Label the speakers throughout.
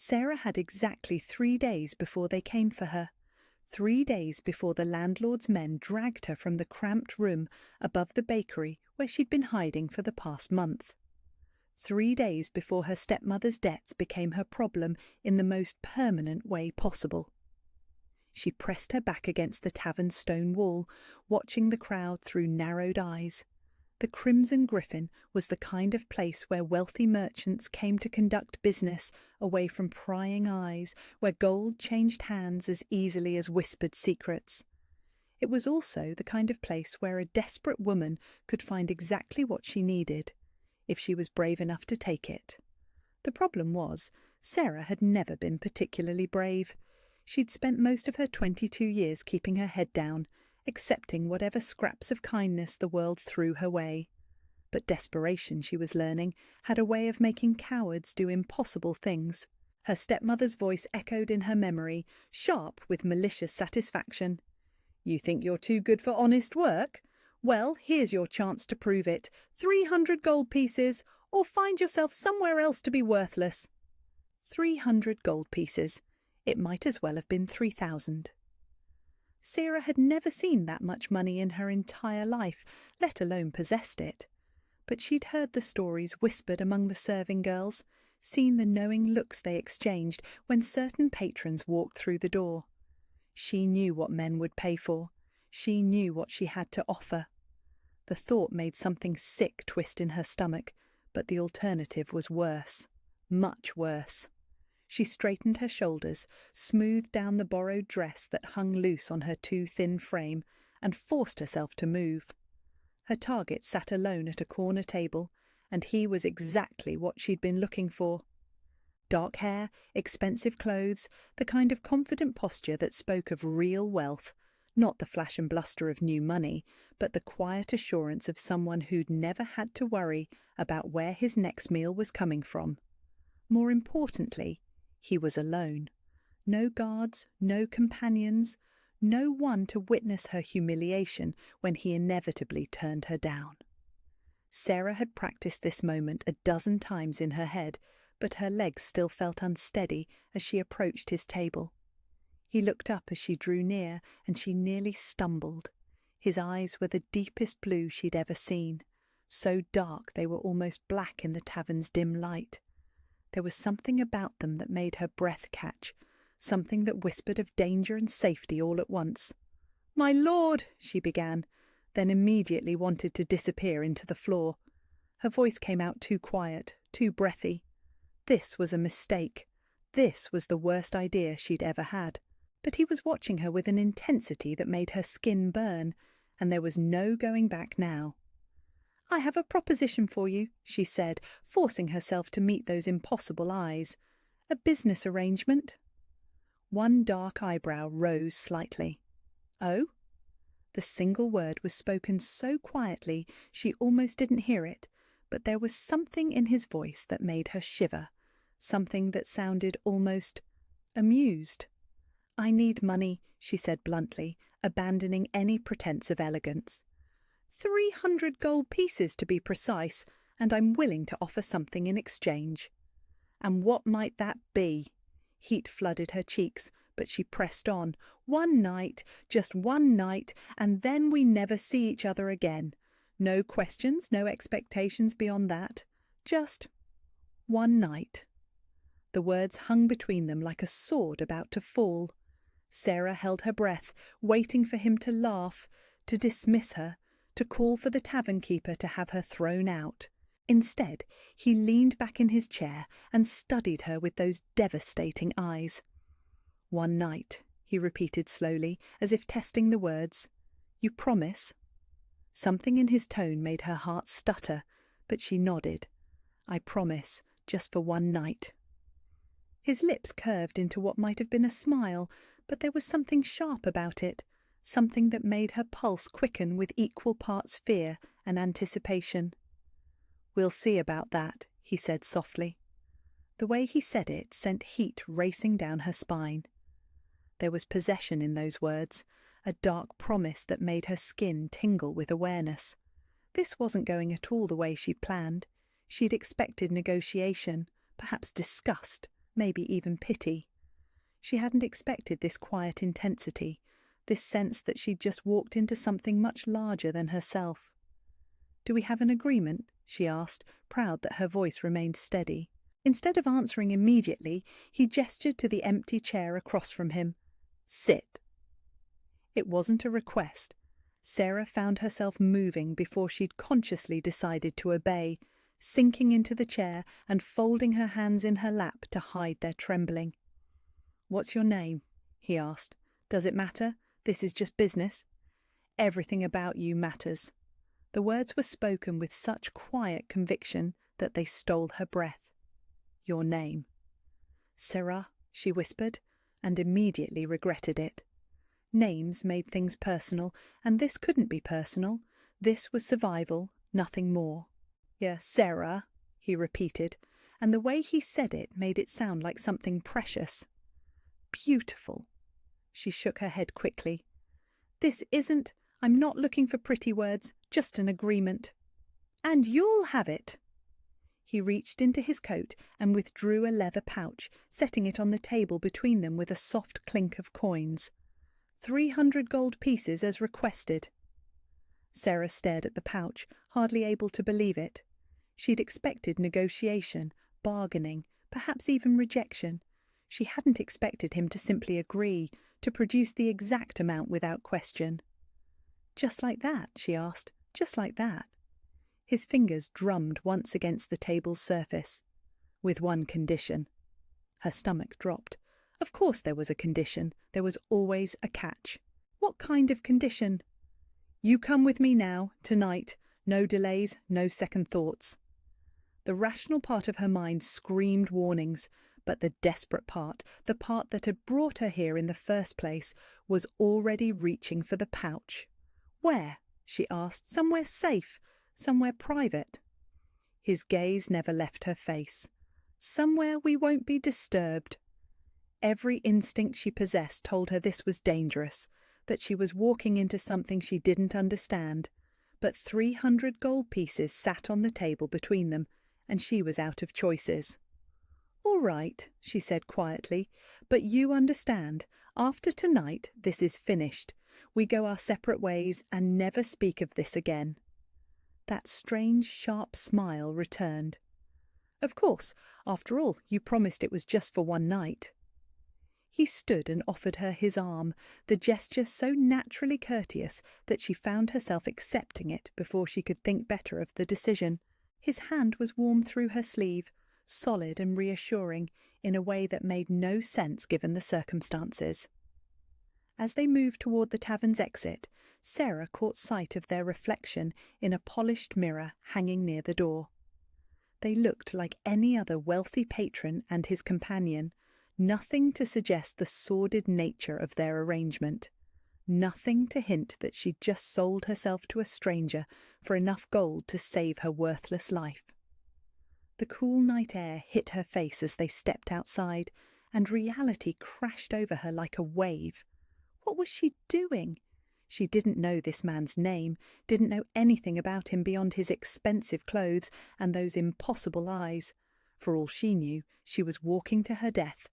Speaker 1: Sarah had exactly 3 days before they came for her. 3 days before the landlord's men dragged her from the cramped room above the bakery where she'd been hiding for the past month. 3 days before her stepmother's debts became her problem in the most permanent way possible. She pressed her back against the tavern's stone wall, watching the crowd through narrowed eyes. The Crimson Griffin was the kind of place where wealthy merchants came to conduct business away from prying eyes, where gold changed hands as easily as whispered secrets. It was also the kind of place where a desperate woman could find exactly what she needed, if she was brave enough to take it. The problem was, Sarah had never been particularly brave. She'd spent most of her 22 years keeping her head down, accepting whatever scraps of kindness the world threw her way. But desperation, she was learning, had a way of making cowards do impossible things. Her stepmother's voice echoed in her memory, sharp with malicious satisfaction. "You think you're too good for honest work? Well, here's your chance to prove it. 300 gold pieces, or find yourself somewhere else to be worthless." 300 gold pieces. It might as well have been 3,000. Sarah had never seen that much money in her entire life, let alone possessed it. But she'd heard the stories whispered among the serving girls, seen the knowing looks they exchanged when certain patrons walked through the door. She knew what men would pay for. She knew what she had to offer. The thought made something sick twist in her stomach, but the alternative was worse. Much worse. She straightened her shoulders, smoothed down the borrowed dress that hung loose on her too thin frame, and forced herself to move. Her target sat alone at a corner table, and he was exactly what she'd been looking for. Dark hair, expensive clothes, the kind of confident posture that spoke of real wealth, not the flash and bluster of new money, but the quiet assurance of someone who'd never had to worry about where his next meal was coming from. More importantly, he was alone. No guards, no companions, no one to witness her humiliation when he inevitably turned her down. Sarah had practiced this moment a dozen times in her head, but her legs still felt unsteady as she approached his table. He looked up as she drew near, and she nearly stumbled. His eyes were the deepest blue she'd ever seen, so dark they were almost black in the tavern's dim light. There was something about them that made her breath catch, something that whispered of danger and safety all at once. "My lord," she began, then immediately wanted to disappear into the floor. Her voice came out too quiet, too breathy. This was a mistake. This was the worst idea she'd ever had. But he was watching her with an intensity that made her skin burn, and there was no going back now. "I have a proposition for you," she said, forcing herself to meet those impossible eyes. "A business arrangement." One dark eyebrow rose slightly. "Oh?" The single word was spoken so quietly she almost didn't hear it, but there was something in his voice that made her shiver, something that sounded almost amused. "I need money," she said bluntly, abandoning any pretense of elegance. 300 gold pieces to be precise, and I'm willing to offer something in exchange." And what might that be? Heat flooded her cheeks, but she pressed on. "1 night, just 1 night, and then we never see each other again. No questions, no expectations beyond that. Just 1 night. The words hung between them like a sword about to fall. Sarah held her breath, waiting for him to laugh, to dismiss her, to call for the tavern keeper to have her thrown out. Instead, he leaned back in his chair and studied her with those devastating eyes. 1 night, he repeated slowly, as if testing the words. "You promise?" Something in his tone made her heart stutter, but she nodded. "I promise, just for 1 night." His lips curved into what might have been a smile, but there was something sharp about it, something that made her pulse quicken with equal parts fear and anticipation. "We'll see about that," he said softly. The way he said it sent heat racing down her spine. There was possession in those words, a dark promise that made her skin tingle with awareness. This wasn't going at all the way she'd planned. She'd expected negotiation, perhaps disgust, maybe even pity. She hadn't expected this quiet intensity, this sense that she'd just walked into something much larger than herself. "Do we have an agreement?" she asked, proud that her voice remained steady. Instead of answering immediately, he gestured to the empty chair across from him. "Sit." It wasn't a request. Sarah found herself moving before she'd consciously decided to obey, sinking into the chair and folding her hands in her lap to hide their trembling. "What's your name?" he asked. "Does it matter? This is just business." "Everything about you matters." The words were spoken with such quiet conviction that they stole her breath. "Your name." "Sarah," she whispered, and immediately regretted it. Names made things personal, and this couldn't be personal. This was survival, nothing more. "Yeah, Sarah," he repeated, and the way he said it made it sound like something precious. "Beautiful." She shook her head quickly. I'm not looking for pretty words, just an agreement." "And you'll have it." He reached into his coat and withdrew a leather pouch, setting it on the table between them with a soft clink of coins. 300 gold pieces as requested. Sarah stared at the pouch, hardly able to believe it. She'd expected negotiation, bargaining, perhaps even rejection. She hadn't expected him to simply agree, to produce the exact amount without question. "Just like that?" she asked. "Just like that?" His fingers drummed once against the table's surface. "With one condition." Her stomach dropped. Of course there was a condition. There was always a catch. "What kind of condition?" "You come with me now, tonight. No delays, no second thoughts." The rational part of her mind screamed warnings, but the desperate part, the part that had brought her here in the first place, was already reaching for the pouch. "Where?" she asked. "Somewhere safe, somewhere private." His gaze never left her face. "Somewhere we won't be disturbed." Every instinct she possessed told her this was dangerous, that she was walking into something she didn't understand. But 300 gold pieces sat on the table between them, and she was out of choices. "All right," she said quietly, "but you understand. After tonight, this is finished. We go our separate ways and never speak of this again." That strange, sharp smile returned. "Of course. After all, you promised it was just for one night." He stood and offered her his arm, the gesture so naturally courteous that she found herself accepting it before she could think better of the decision. His hand was warm through her sleeve, solid and reassuring, in a way that made no sense given the circumstances. As they moved toward the tavern's exit, Sarah caught sight of their reflection in a polished mirror hanging near the door. They looked like any other wealthy patron and his companion, nothing to suggest the sordid nature of their arrangement, nothing to hint that she'd just sold herself to a stranger for enough gold to save her worthless life. The cool night air hit her face as they stepped outside, and reality crashed over her like a wave. What was she doing? She didn't know this man's name, didn't know anything about him beyond his expensive clothes and those impossible eyes. For all she knew, she was walking to her death.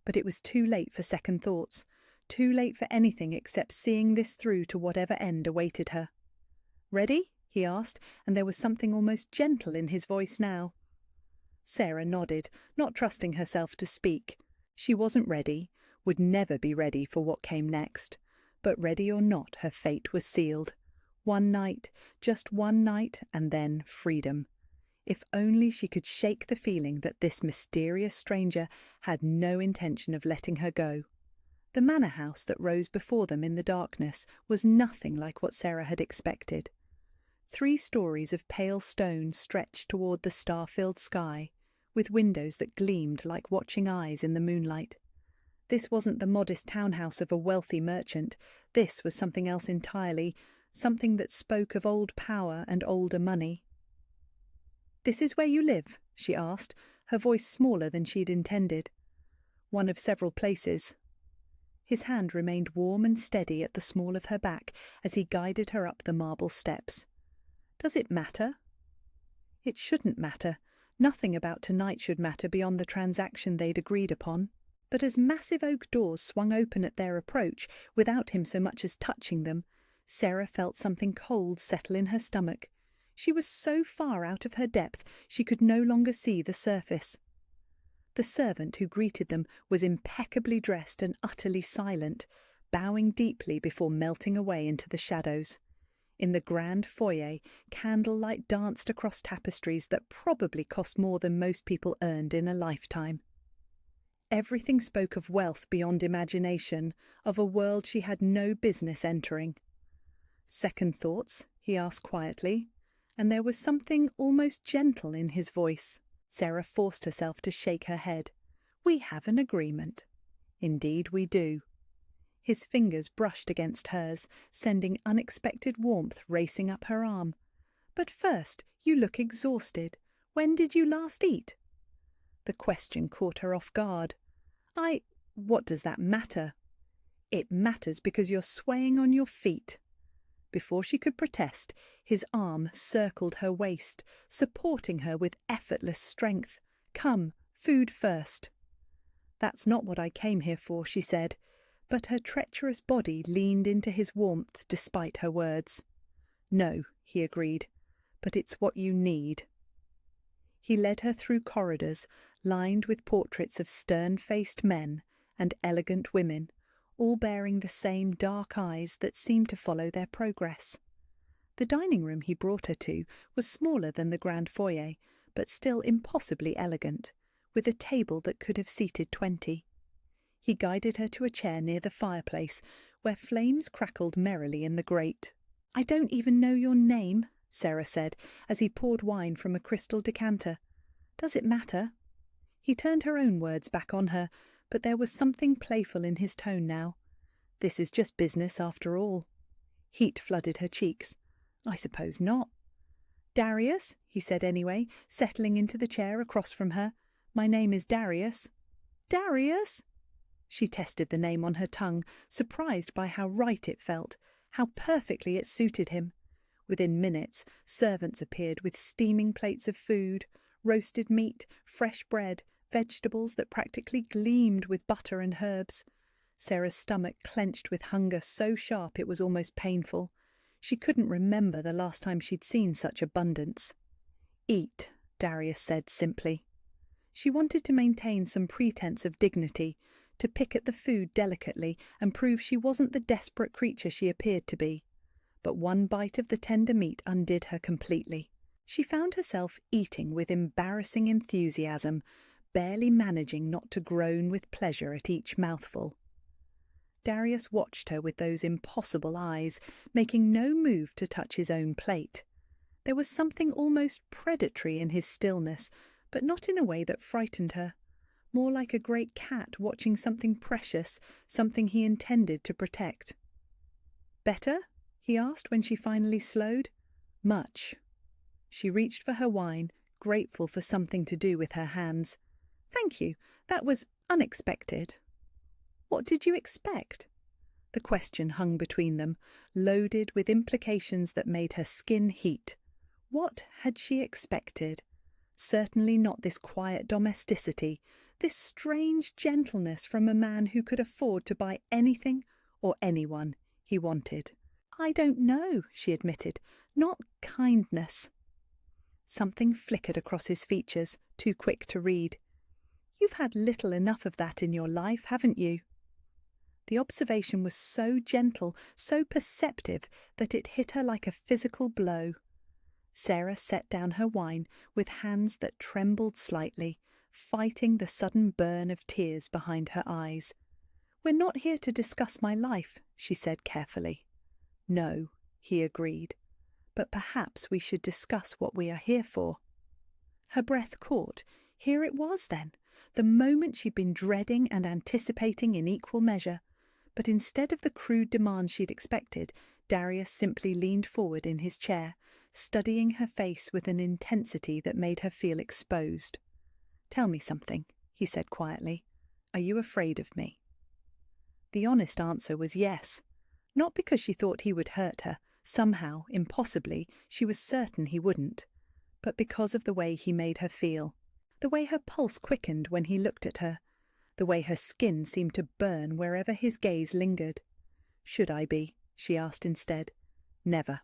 Speaker 1: But it was too late for second thoughts, too late for anything except seeing this through to whatever end awaited her. "Ready?" he asked, and there was something almost gentle in his voice now. Sarah nodded, not trusting herself to speak. She wasn't ready, would never be ready for what came next. But ready or not, her fate was sealed. One night, just one night, and then freedom. If only she could shake the feeling that this mysterious stranger had no intention of letting her go. The manor house that rose before them in the darkness was nothing like what Sarah had expected. 3 stories of pale stone stretched toward the star-filled sky, with windows that gleamed like watching eyes in the moonlight. This wasn't the modest townhouse of a wealthy merchant. This was something else entirely, something that spoke of old power and older money. "This is where you live?" she asked, her voice smaller than she'd intended. "One of several places." His hand remained warm and steady at the small of her back as he guided her up the marble steps. "Does it matter?" "It shouldn't matter. Nothing about tonight should matter beyond the transaction they'd agreed upon. But as massive oak doors swung open at their approach, without him so much as touching them, Sarah felt something cold settle in her stomach. She was so far out of her depth she could no longer see the surface. The servant who greeted them was impeccably dressed and utterly silent, bowing deeply before melting away into the shadows. In the grand foyer, candlelight danced across tapestries that probably cost more than most people earned in a lifetime. Everything spoke of wealth beyond imagination, of a world she had no business entering. "Second thoughts?" he asked quietly, and there was something almost gentle in his voice. Sarah forced herself to shake her head. "We have an agreement." "Indeed we do." His fingers brushed against hers, sending unexpected warmth racing up her arm. "But first, you look exhausted. When did you last eat?" The question caught her off guard. What does that matter?" "It matters because you're swaying on your feet." Before she could protest, his arm circled her waist, supporting her with effortless strength. "Come, food first." "That's not what I came here for," she said, but her treacherous body leaned into his warmth despite her words. "No," he agreed, "but it's what you need." He led her through corridors lined with portraits of stern-faced men and elegant women, all bearing the same dark eyes that seemed to follow their progress. The dining room he brought her to was smaller than the grand foyer, but still impossibly elegant, with a table that could have seated 20. He guided her to a chair near the fireplace, where flames crackled merrily in the grate. "I don't even know your name," Sarah said, as he poured wine from a crystal decanter. "Does it matter?" He turned her own words back on her, but there was something playful in his tone now. "This is just business after all." Heat flooded her cheeks. "I suppose not." "Darius," he said anyway, settling into the chair across from her. "My name is Darius." "Darius?" She tested the name on her tongue, surprised by how right it felt, how perfectly it suited him. Within minutes, servants appeared with steaming plates of food, roasted meat, fresh bread, vegetables that practically gleamed with butter and herbs. Sarah's stomach clenched with hunger so sharp it was almost painful. She couldn't remember the last time she'd seen such abundance. "Eat," Darius said simply. She wanted to maintain some pretense of dignity, to pick at the food delicately and prove she wasn't the desperate creature she appeared to be. But one bite of the tender meat undid her completely. She found herself eating with embarrassing enthusiasm, barely managing not to groan with pleasure at each mouthful. Darius watched her with those impossible eyes, making no move to touch his own plate. There was something almost predatory in his stillness, but not in a way that frightened her. More like a great cat watching something precious, something he intended to protect. "Better?" he asked when she finally slowed. "Much." She reached for her wine, grateful for something to do with her hands. "Thank you. That was unexpected." "What did you expect?" The question hung between them, loaded with implications that made her skin heat. What had she expected? Certainly not this quiet domesticity, this strange gentleness from a man who could afford to buy anything or anyone he wanted. "I don't know," she admitted. "Not kindness." Something flickered across his features, too quick to read. "You've had little enough of that in your life, haven't you?" The observation was so gentle, so perceptive, that it hit her like a physical blow. Sarah set down her wine with hands that trembled slightly, fighting the sudden burn of tears behind her eyes. "We're not here to discuss my life," she said carefully. "No," he agreed, "but perhaps we should discuss what we are here for." Her breath caught. Here it was, then, the moment she'd been dreading and anticipating in equal measure. But instead of the crude demands she'd expected, Darius simply leaned forward in his chair, studying her face with an intensity that made her feel exposed. "Tell me something," he said quietly. "Are you afraid of me?" The honest answer was yes. Not because she thought he would hurt her. Somehow, impossibly, she was certain he wouldn't. but because of the way he made her feel, the way her pulse quickened when he looked at her, the way her skin seemed to burn wherever his gaze lingered. "Should I be?" she asked instead. "Never."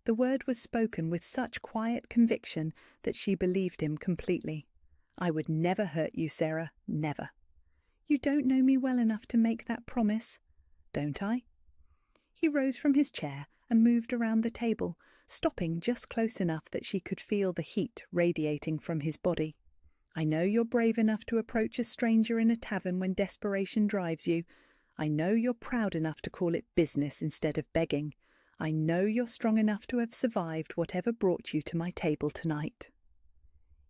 Speaker 1: The word was spoken with such quiet conviction that she believed him completely. "I would never hurt you, Sarah, never." "You don't know me well enough to make that promise." "Don't I?" He rose from his chair and moved around the table, stopping just close enough that she could feel the heat radiating from his body. "I know you're brave enough to approach a stranger in a tavern when desperation drives you. I know you're proud enough to call it business instead of begging. I know you're strong enough to have survived whatever brought you to my table tonight."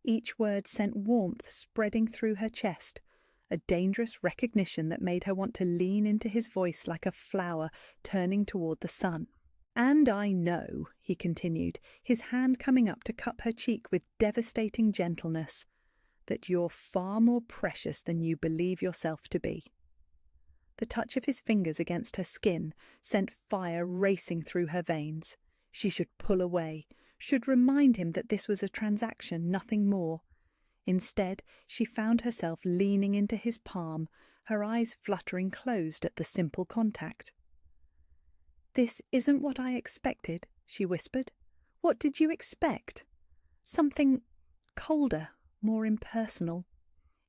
Speaker 1: Each word sent warmth spreading through her chest, a dangerous recognition that made her want to lean into his voice like a flower turning toward the sun. "And I know," he continued, his hand coming up to cup her cheek with devastating gentleness, "that you're far more precious than you believe yourself to be." The touch of his fingers against her skin sent fire racing through her veins. She should pull away, should remind him that this was a transaction, nothing more. Instead, she found herself leaning into his palm, her eyes fluttering closed at the simple contact. "This isn't what I expected," she whispered. "What did you expect?" "Something colder, more impersonal."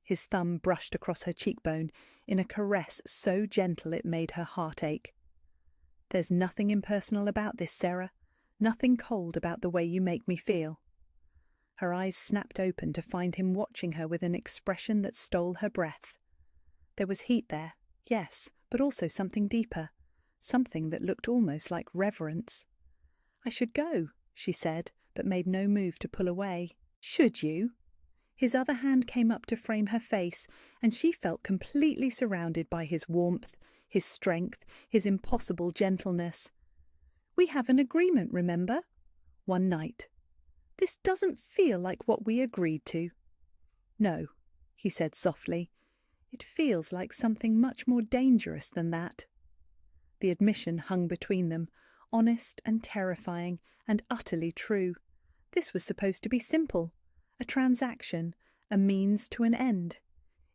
Speaker 1: His thumb brushed across her cheekbone in a caress so gentle it made her heart ache. "There's nothing impersonal about this, Sarah. Nothing cold about the way you make me feel." Her eyes snapped open to find him watching her with an expression that stole her breath. There was heat there, yes, but also something deeper, something that looked almost like reverence. "I should go," she said, but made no move to pull away. "Should you?" His other hand came up to frame her face, and she felt completely surrounded by his warmth, his strength, his impossible gentleness. "We have an agreement, remember? One night. This doesn't feel like what we agreed to." "No," he said softly. "It feels like something much more dangerous than that." The admission hung between them, honest and terrifying and utterly true. This was supposed to be simple. A transaction, a means to an end.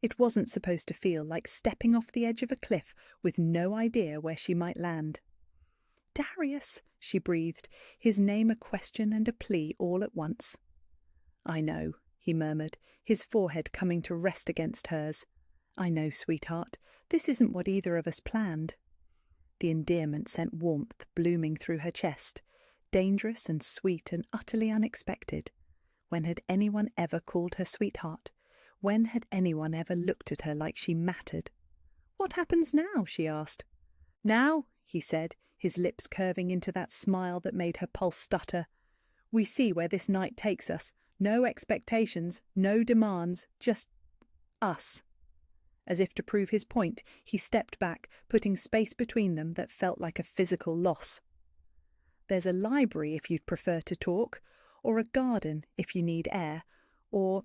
Speaker 1: It wasn't supposed to feel like stepping off the edge of a cliff with no idea where she might land. "Darius," she breathed, his name a question and a plea all at once. "I know," he murmured, his forehead coming to rest against hers. "I know, sweetheart. This isn't what either of us planned." The endearment sent warmth blooming through her chest, dangerous and sweet and utterly unexpected. When had anyone ever called her sweetheart? When had anyone ever looked at her like she mattered? "What happens now?" she asked. "Now," he said, his lips curving into that smile that made her pulse stutter, "we see where this night takes us. No expectations, no demands, just us." As if to prove his point, he stepped back, putting space between them that felt like a physical loss. "There's a library if you'd prefer to talk, or a garden if you need air, or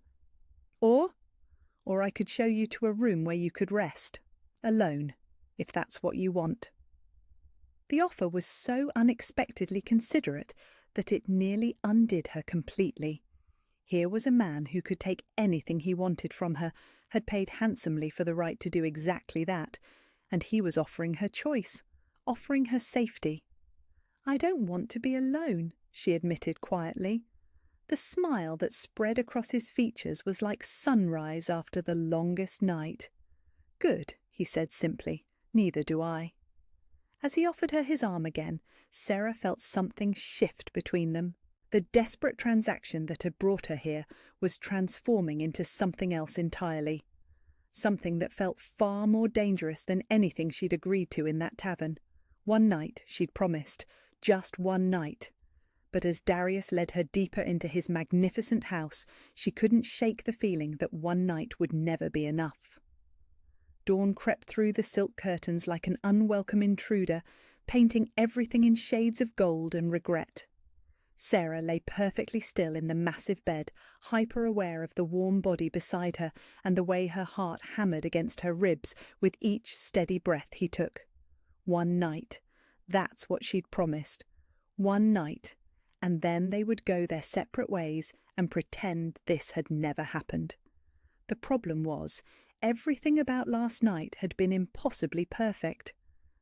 Speaker 1: I could show you to a room where you could rest, alone, if that's what you want." The offer was so unexpectedly considerate that it nearly undid her completely. Here was a man who could take anything he wanted from her, had paid handsomely for the right to do exactly that, and he was offering her choice, offering her safety. "I don't want to be alone," she admitted quietly. The smile that spread across his features was like sunrise after the longest night. "Good," he said simply. "Neither do I." As he offered her his arm again, Sarah felt something shift between them. The desperate transaction that had brought her here was transforming into something else entirely. Something that felt far more dangerous than anything she'd agreed to in that tavern. One night, she'd promised. Just one night. But as Darius led her deeper into his magnificent house, she couldn't shake the feeling that one night would never be enough. Dawn crept through the silk curtains like an unwelcome intruder, painting everything in shades of gold and regret. Sarah lay perfectly still in the massive bed, hyper-aware of the warm body beside her and the way her heart hammered against her ribs with each steady breath he took. One night. That's what she'd promised. One night. and then they would go their separate ways and pretend this had never happened. The problem was, everything about last night had been impossibly perfect.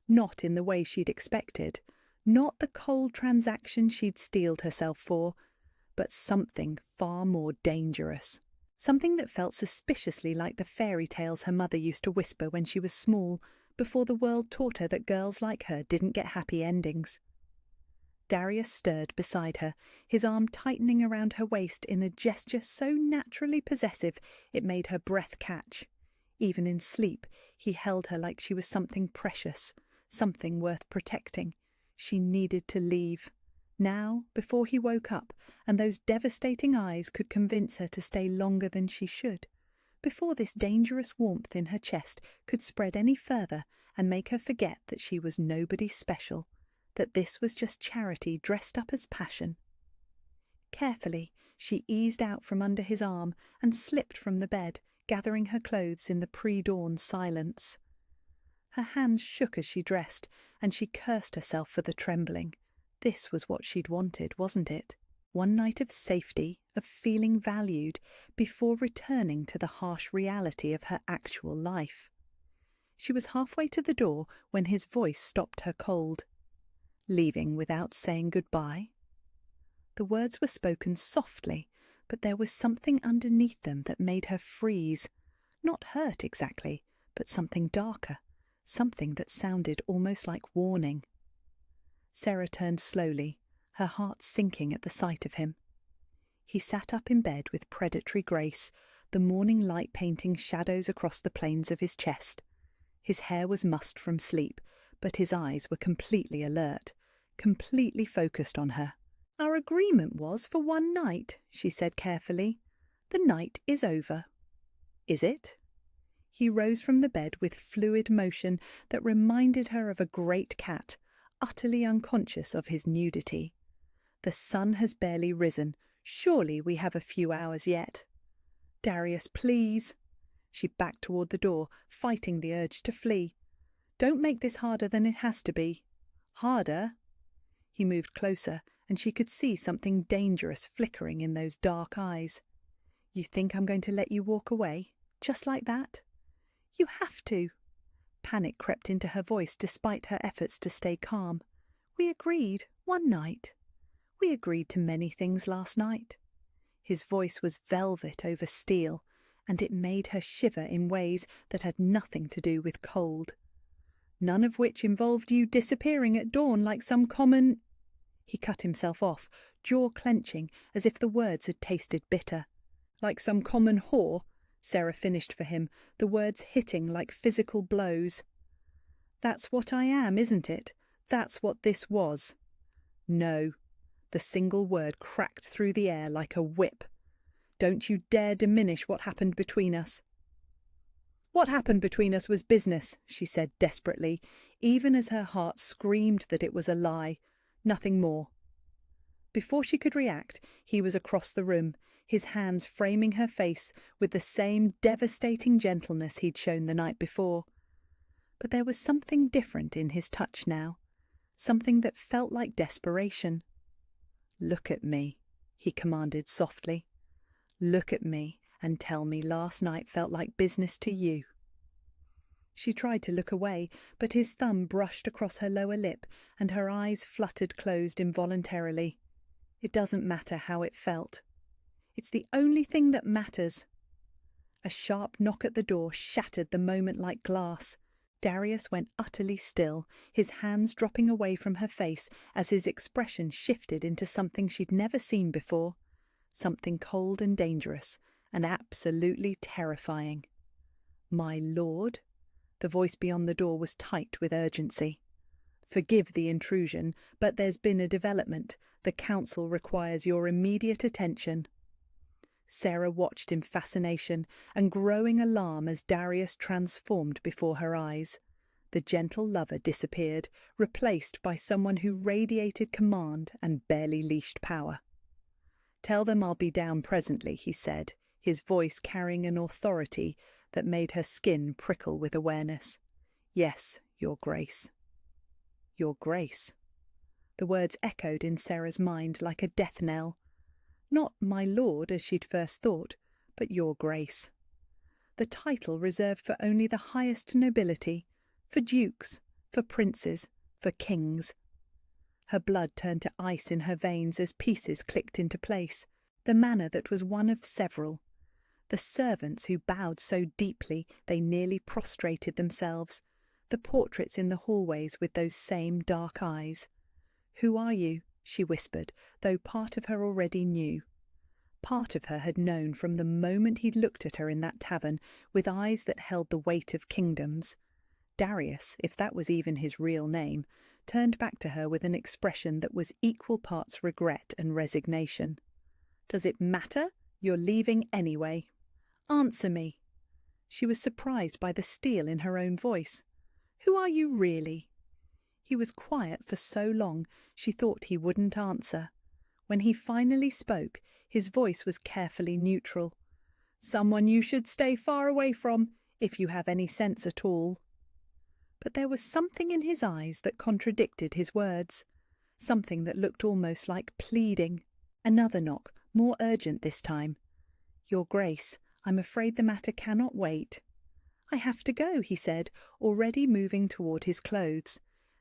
Speaker 1: Not in the way she'd expected, not the cold transaction she'd steeled herself for, but something far more dangerous. Something that felt suspiciously like the fairy tales her mother used to whisper when she was small, before the world taught her that girls like her didn't get happy endings. Darius stirred beside her, his arm tightening around her waist in a gesture so naturally possessive it made her breath catch. Even in sleep, he held her like she was something precious, something worth protecting. She needed to leave. Now, before he woke up, and those devastating eyes could convince her to stay longer than she should, before this dangerous warmth in her chest could spread any further and make her forget that she was nobody special, that this was just charity dressed up as passion. Carefully, she eased out from under his arm and slipped from the bed, gathering her clothes in the pre-dawn silence. Her hands shook as she dressed, and she cursed herself for the trembling. This was what she'd wanted, wasn't it? One night of safety, of feeling valued, before returning to the harsh reality of her actual life. She was halfway to the door when his voice stopped her cold. Leaving without saying goodbye? The words were spoken softly, but there was something underneath them that made her freeze. Not hurt exactly, but something darker, something that sounded almost like warning. Sarah turned slowly, her heart sinking at the sight of him. He sat up in bed with predatory grace, the morning light painting shadows across the planes of his chest. His hair was mussed from sleep, but his eyes were completely alert, completely focused on her. "Our agreement was for one night," she said carefully. "The night is over." "Is it?" He rose from the bed with fluid motion that reminded her of a great cat, utterly unconscious of his nudity. "The sun has barely risen. Surely we have a few hours yet." "Darius, please." She backed toward the door, fighting the urge to flee. "Don't make this harder than it has to be." "Harder?" He moved closer, and she could see something dangerous flickering in those dark eyes. "You think I'm going to let you walk away? Just like that?" "You have to." Panic crept into her voice despite her efforts to stay calm. "We agreed, one night. We agreed to many things last night." His voice was velvet over steel, and it made her shiver in ways that had nothing to do with cold. "None of which involved you disappearing at dawn like some common—" He cut himself off, jaw clenching as if the words had tasted bitter. "Like some common whore," Sarah finished for him, the words hitting like physical blows. "That's what I am, isn't it? That's what this was." "No." The single word cracked through the air like a whip. "Don't you dare diminish what happened between us." "What happened between us was business," she said desperately, even as her heart screamed that it was a lie. Nothing more. Before she could react, he was across the room, his hands framing her face with the same devastating gentleness he'd shown the night before. But there was something different in his touch now, something that felt like desperation. "Look at me," he commanded softly. "Look at me and tell me last night felt like business to you." She tried to look away, but his thumb brushed across her lower lip and her eyes fluttered closed involuntarily. "It doesn't matter how it felt. It's the only thing that matters." A sharp knock at the door shattered the moment like glass. Darius went utterly still, his hands dropping away from her face as his expression shifted into something she'd never seen before, something cold and dangerous, and absolutely terrifying. "My lord?" The voice beyond the door was tight with urgency. "Forgive the intrusion, but there's been a development. The council requires your immediate attention." Sarah watched in fascination and growing alarm as Darius transformed before her eyes. The gentle lover disappeared, replaced by someone who radiated command and barely leashed power. "Tell them I'll be down presently," he said, his voice carrying an authority that made her skin prickle with awareness. "Yes, Your Grace." Your Grace. The words echoed in Sarah's mind like a death knell. Not my lord, as she'd first thought, but your grace. The title reserved for only the highest nobility, for dukes, for princes, for kings. Her blood turned to ice in her veins as pieces clicked into place, the manner that was one of several. The servants who bowed so deeply they nearly prostrated themselves, the portraits in the hallways with those same dark eyes. "Who are you?" she whispered, though part of her already knew. Part of her had known from the moment he'd looked at her in that tavern with eyes that held the weight of kingdoms. Darius, if that was even his real name, turned back to her with an expression that was equal parts regret and resignation. "Does it matter? You're leaving anyway. Answer me." She was surprised by the steel in her own voice. "Who are you really?" He was quiet for so long she thought he wouldn't answer. When he finally spoke, his voice was carefully neutral. "Someone you should stay far away from, if you have any sense at all." But there was something in his eyes that contradicted his words, something that looked almost like pleading. Another knock, more urgent this time. "Your Grace, I'm afraid the matter cannot wait." "I have to go," he said, already moving toward his clothes.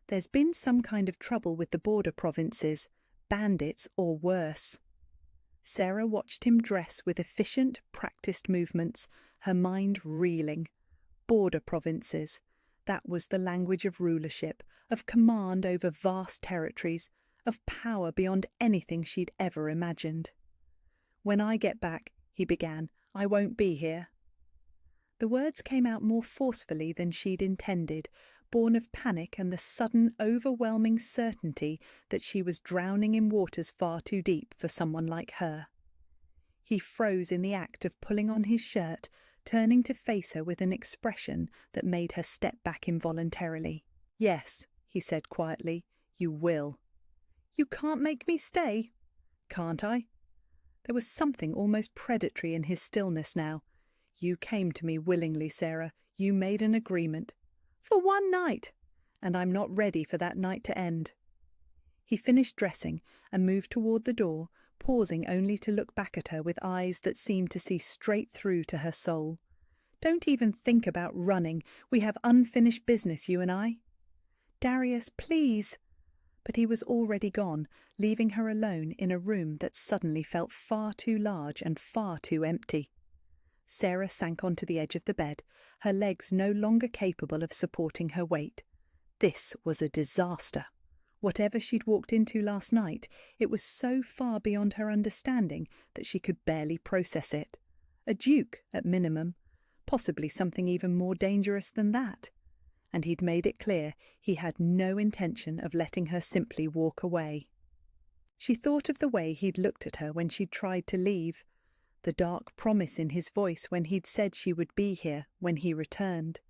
Speaker 1: "There's been some kind of trouble with the border provinces, bandits or worse." Sarah watched him dress with efficient, practiced movements, her mind reeling. Border provinces. That was the language of rulership, of command over vast territories, of power beyond anything she'd ever imagined. "When I get back," he began, "I won't be here." The words came out more forcefully than she'd intended, born of panic and the sudden, overwhelming certainty that she was drowning in waters far too deep for someone like her. He froze in the act of pulling on his shirt, turning to face her with an expression that made her step back involuntarily. "Yes," he said quietly, "you will." "You can't make me stay." "Can't I?" There was something almost predatory in his stillness now. "You came to me willingly, Sarah. You made an agreement." "For one night." "And I'm not ready for that night to end." He finished dressing and moved toward the door, pausing only to look back at her with eyes that seemed to see straight through to her soul. "Don't even think about running. We have unfinished business, you and I." "Darius, please." But he was already gone, leaving her alone in a room that suddenly felt far too large and far too empty. Sarah sank onto the edge of the bed, her legs no longer capable of supporting her weight. This was a disaster. Whatever she'd walked into last night, it was so far beyond her understanding that she could barely process it. A duke, at minimum. Possibly something even more dangerous than that. And he'd made it clear he had no intention of letting her simply walk away. She thought of the way he'd looked at her when she'd tried to leave, the dark promise in his voice when he'd said she would be here when he returned.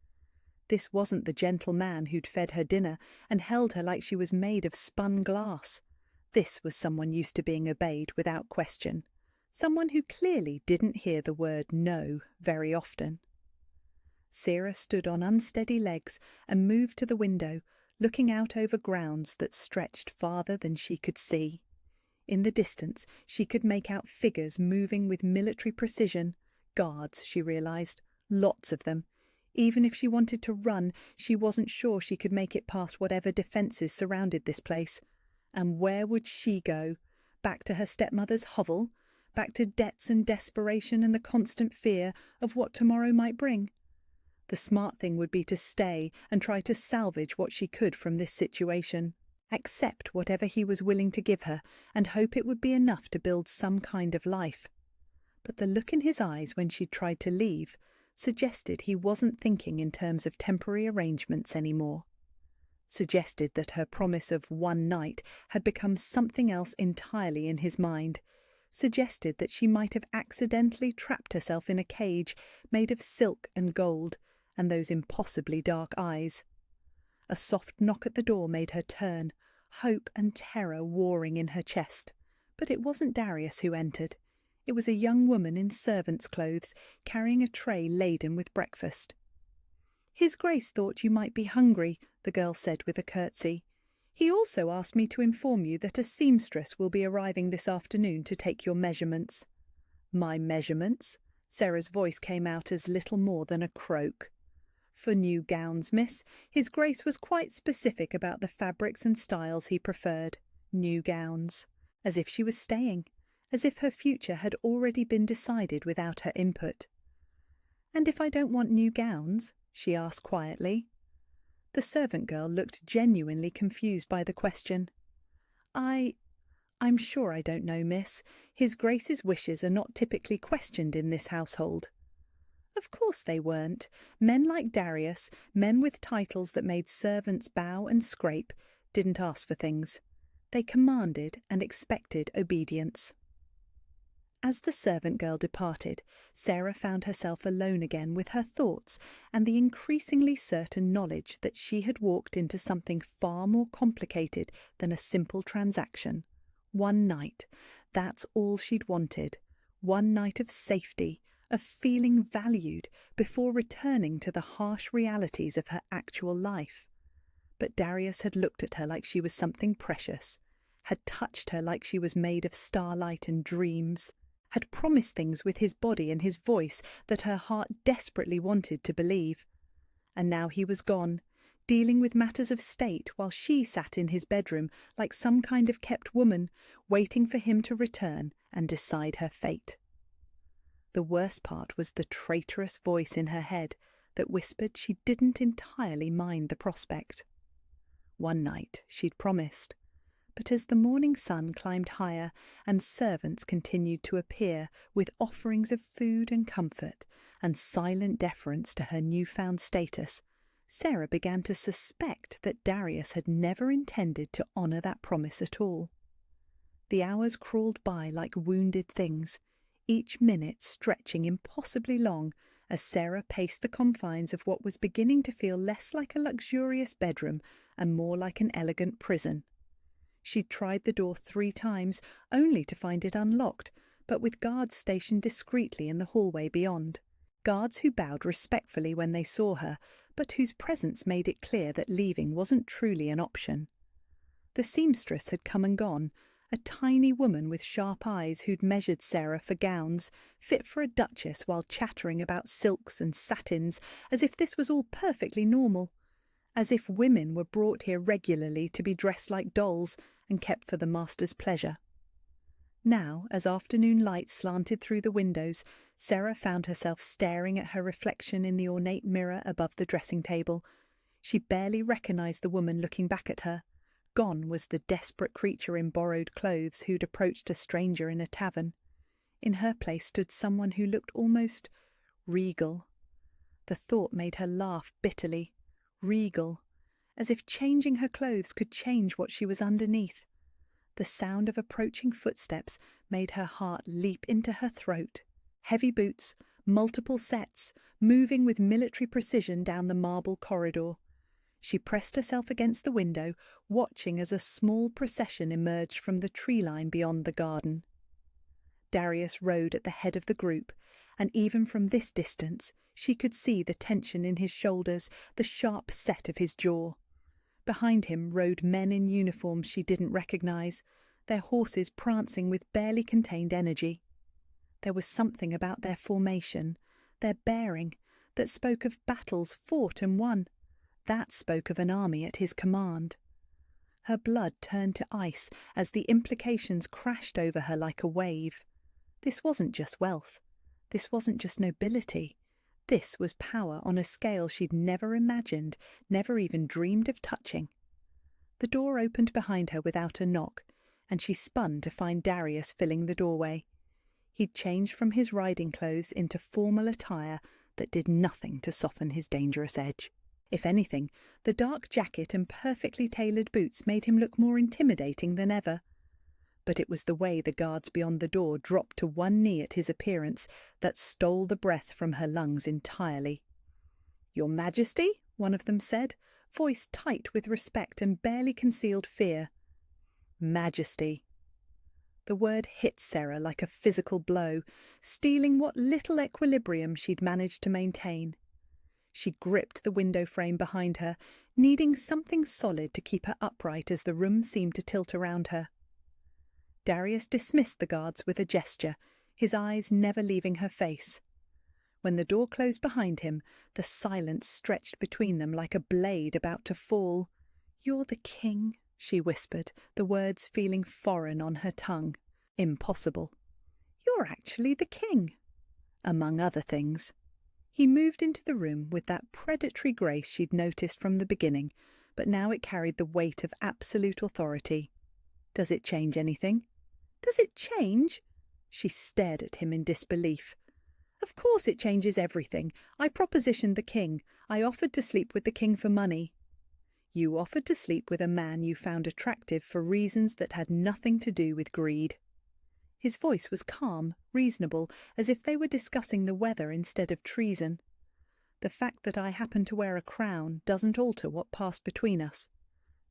Speaker 1: This wasn't the gentle man who'd fed her dinner and held her like she was made of spun glass. This was someone used to being obeyed without question, someone who clearly didn't hear the word no very often. Sarah stood on unsteady legs and moved to the window, looking out over grounds that stretched farther than she could see. In the distance she could make out figures moving with military precision. Guards, she realized, lots of them. Even if she wanted to run, she wasn't sure she could make it past whatever defences surrounded this place. And where would she go? Back to her stepmother's hovel? Back to debts and desperation and the constant fear of what tomorrow might bring? The smart thing would be to stay and try to salvage what she could from this situation. Accept whatever he was willing to give her and hope it would be enough to build some kind of life. But the look in his eyes when she tried to leave suggested he wasn't thinking in terms of temporary arrangements anymore. Suggested that her promise of one night had become something else entirely in his mind. Suggested that she might have accidentally trapped herself in a cage made of silk and gold, and those impossibly dark eyes. A soft knock at the door made her turn, hope and terror warring in her chest. But it wasn't Darius who entered. It was a young woman in servant's clothes, carrying a tray laden with breakfast. "His Grace thought you might be hungry," the girl said with a curtsy. He also asked me to inform you that a seamstress will be arriving this afternoon to take your measurements." "My measurements?" Sarah's voice came out as little more than a croak. "For new gowns, miss. His Grace was quite specific about the fabrics and styles he preferred. New gowns." As if she was staying. As if her future had already been decided without her input. "And if I don't want new gowns?" she asked quietly. The servant girl looked genuinely confused by the question. I'm sure I don't know, miss. His Grace's wishes are not typically questioned in this household." Of course they weren't. Men like Darius, men with titles that made servants bow and scrape, didn't ask for things. They commanded and expected obedience. As the servant girl departed, Sarah found herself alone again with her thoughts and the increasingly certain knowledge that she had walked into something far more complicated than a simple transaction. One night, that's all she'd wanted. One night of safety, of feeling valued, before returning to the harsh realities of her actual life. But Darius had looked at her like she was something precious, had touched her like she was made of starlight and dreams, had promised things with his body and his voice that her heart desperately wanted to believe. And now he was gone, dealing with matters of state while she sat in his bedroom like some kind of kept woman, waiting for him to return and decide her fate. The worst part was the traitorous voice in her head that whispered she didn't entirely mind the prospect. One night she'd promised. But as the morning sun climbed higher and servants continued to appear with offerings of food and comfort and silent deference to her newfound status, Sarah began to suspect that Darius had never intended to honour that promise at all. The hours crawled by like wounded things, each minute stretching impossibly long as Sarah paced the confines of what was beginning to feel less like a luxurious bedroom and more like an elegant prison. She'd tried the door 3 times, only to find it unlocked, but with guards stationed discreetly in the hallway beyond. Guards who bowed respectfully when they saw her, but whose presence made it clear that leaving wasn't truly an option. The seamstress had come and gone, a tiny woman with sharp eyes who'd measured Sarah for gowns, fit for a duchess while chattering about silks and satins, as if this was all perfectly normal. As if women were brought here regularly to be dressed like dolls and kept for the master's pleasure. Now, as afternoon light slanted through the windows, Sarah found herself staring at her reflection in the ornate mirror above the dressing table. She barely recognised the woman looking back at her. Gone was the desperate creature in borrowed clothes who'd approached a stranger in a tavern. In her place stood someone who looked almost regal. The thought made her laugh bitterly. Regal, as if changing her clothes could change what she was underneath. The sound of approaching footsteps made her heart leap into her throat. Heavy boots, multiple sets, moving with military precision down the marble corridor. She pressed herself against the window, watching as a small procession emerged from the tree line beyond the garden. Darius rode at the head of the group, and even from this distance she could see the tension in his shoulders, the sharp set of his jaw. Behind him rode men in uniforms she didn't recognise, their horses prancing with barely contained energy. There was something about their formation, their bearing, that spoke of battles fought and won. That spoke of an army at his command. Her blood turned to ice as the implications crashed over her like a wave. This wasn't just wealth. This wasn't just nobility. This was power on a scale she'd never imagined, never even dreamed of touching. The door opened behind her without a knock, and she spun to find Darius filling the doorway. He'd changed from his riding clothes into formal attire that did nothing to soften his dangerous edge. If anything, the dark jacket and perfectly tailored boots made him look more intimidating than ever. But it was the way the guards beyond the door dropped to one knee at his appearance that stole the breath from her lungs entirely. "Your Majesty," one of them said, voice tight with respect and barely concealed fear. Majesty. The word hit Sarah like a physical blow, stealing what little equilibrium she'd managed to maintain. She gripped the window frame behind her, needing something solid to keep her upright as the room seemed to tilt around her. Darius dismissed the guards with a gesture, his eyes never leaving her face. When the door closed behind him, the silence stretched between them like a blade about to fall. "You're the king," she whispered, the words feeling foreign on her tongue. Impossible. "You're actually the king." Among other things. He moved into the room with that predatory grace she'd noticed from the beginning, but now it carried the weight of absolute authority. "Does it change anything?" "Does it change?" She stared at him in disbelief. "Of course it changes everything. I propositioned the king. I offered to sleep with the king for money." "You offered to sleep with a man you found attractive for reasons that had nothing to do with greed." His voice was calm, reasonable, as if they were discussing the weather instead of treason. "The fact that I happen to wear a crown doesn't alter what passed between us.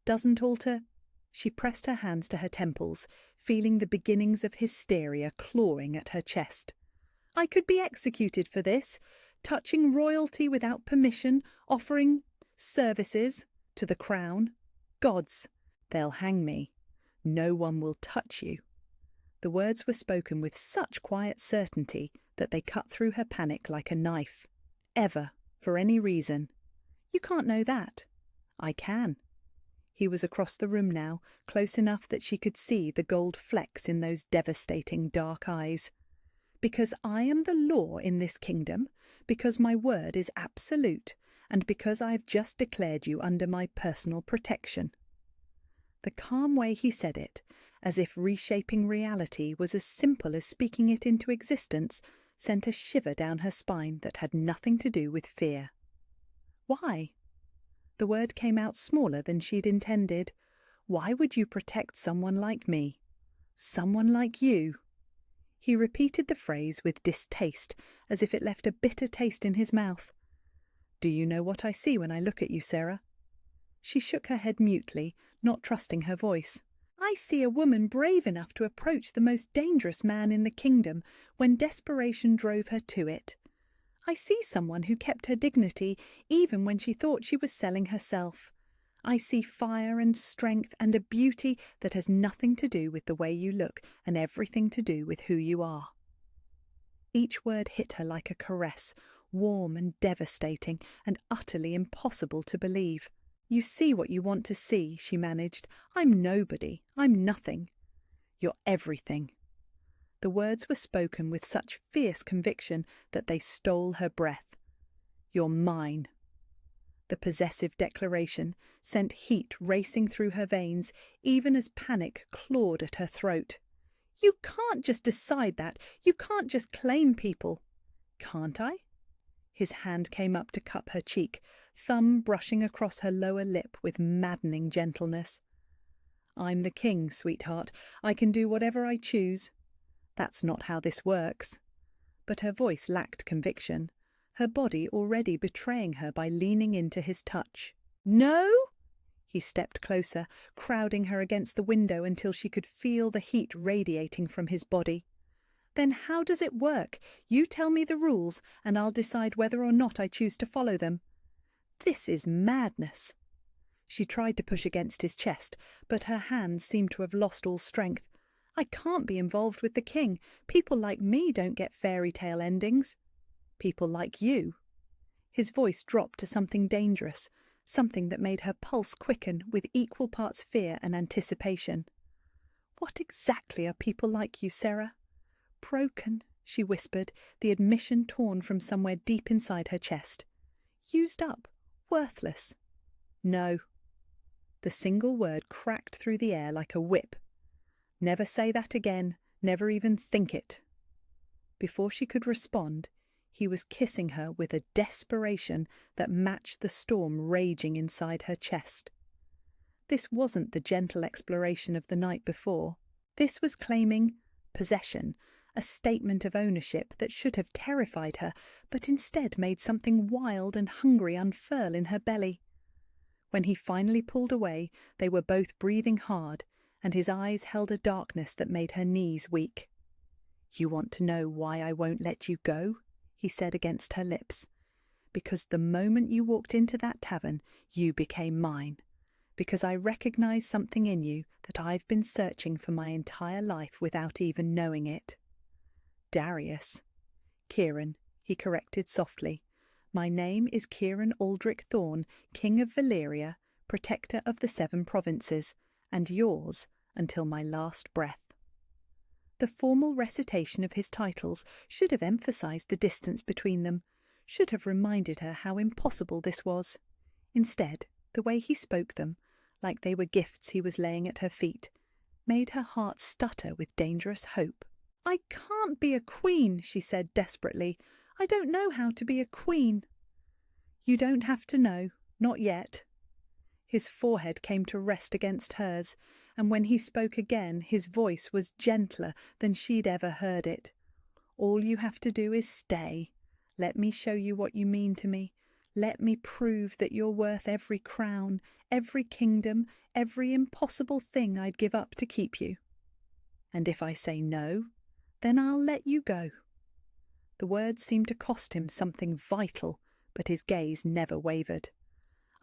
Speaker 1: Doesn't alter—" She pressed her hands to her temples, feeling the beginnings of hysteria clawing at her chest. "I could be executed for this, touching royalty without permission, offering services to the crown. Gods, they'll hang me. No one will touch you." The words were spoken with such quiet certainty that they cut through her panic like a knife. "Ever, for any reason." "You can't know that." "I can." He was across the room now, close enough that she could see the gold flecks in those devastating dark eyes. "Because I am the law in this kingdom, because my word is absolute, and because I have just declared you under my personal protection." The calm way he said it, as if reshaping reality was as simple as speaking it into existence, sent a shiver down her spine that had nothing to do with fear. "Why?" The word came out smaller than she'd intended. "Why would you protect someone like me? Someone like you?" He repeated the phrase with distaste, as if it left a bitter taste in his mouth. "Do you know what I see when I look at you, Sarah?" She shook her head mutely, not trusting her voice. "I see a woman brave enough to approach the most dangerous man in the kingdom when desperation drove her to it. I see someone who kept her dignity even when she thought she was selling herself. I see fire and strength and a beauty that has nothing to do with the way you look and everything to do with who you are." Each word hit her like a caress, warm and devastating and utterly impossible to believe. "You see what you want to see," she managed. "I'm nobody. I'm nothing." "You're everything." The words were spoken with such fierce conviction that they stole her breath. "You're mine." The possessive declaration sent heat racing through her veins, even as panic clawed at her throat. "You can't just decide that. You can't just claim people." "Can't I?" His hand came up to cup her cheek, thumb brushing across her lower lip with maddening gentleness. "I'm the king, sweetheart. I can do whatever I choose." "That's not how this works." But her voice lacked conviction, her body already betraying her by leaning into his touch. "No?" He stepped closer, crowding her against the window until she could feel the heat radiating from his body. "Then how does it work? You tell me the rules, and I'll decide whether or not I choose to follow them." "This is madness." She tried to push against his chest, but her hands seemed to have lost all strength. "I can't be involved with the king. People like me don't get fairy tale endings." "People like you." His voice dropped to something dangerous, something that made her pulse quicken with equal parts fear and anticipation. "What exactly are people like you, Sarah?" "Broken," she whispered, the admission torn from somewhere deep inside her chest. "Used up. Worthless." "No." The single word cracked through the air like a whip. "Never say that again. Never even think it." Before she could respond, he was kissing her with a desperation that matched the storm raging inside her chest. This wasn't the gentle exploration of the night before. This was claiming possession, a statement of ownership that should have terrified her, but instead made something wild and hungry unfurl in her belly. When he finally pulled away, they were both breathing hard, and his eyes held a darkness that made her knees weak. "You want to know why I won't let you go?" he said against her lips. because the moment you walked into that tavern, you became mine. Because I recognize something in you that I've been searching for my entire life without even knowing it." "Darius." "Kieran," he corrected softly. "My name is Kieran Aldrich Thorne, King of Valyria, protector of the 7 provinces, and yours until my last breath." The formal recitation of his titles should have emphasized the distance between them, should have reminded her how impossible this was. Instead, the way he spoke them, like they were gifts he was laying at her feet, made her heart stutter with dangerous hope. "I can't be a queen," she said desperately. "I don't know how to be a queen." "You don't have to know, not yet." His forehead came to rest against hers, and when he spoke again, his voice was gentler than she'd ever heard it. "All you have to do is stay. Let me show you what you mean to me. Let me prove that you're worth every crown, every kingdom, every impossible thing I'd give up to keep you. And if I say no, then I'll let you go." The words seemed to cost him something vital, but his gaze never wavered.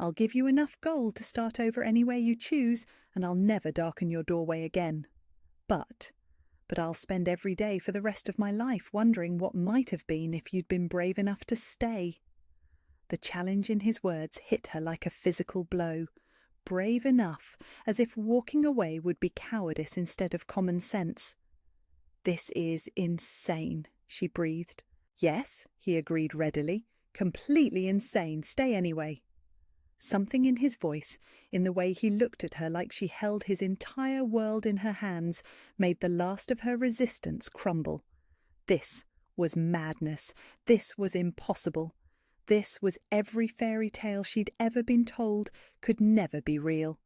Speaker 1: "I'll give you enough gold to start over anywhere you choose, and I'll never darken your doorway again. But I'll spend every day for the rest of my life wondering what might have been if you'd been brave enough to stay." The challenge in his words hit her like a physical blow. Brave enough, as if walking away would be cowardice instead of common sense. "This is insane," she breathed. "Yes," he agreed readily. "Completely insane. Stay anyway." Something in his voice, in the way he looked at her like she held his entire world in her hands, made the last of her resistance crumble. This was madness. This was impossible. This was every fairy tale she'd ever been told could never be real.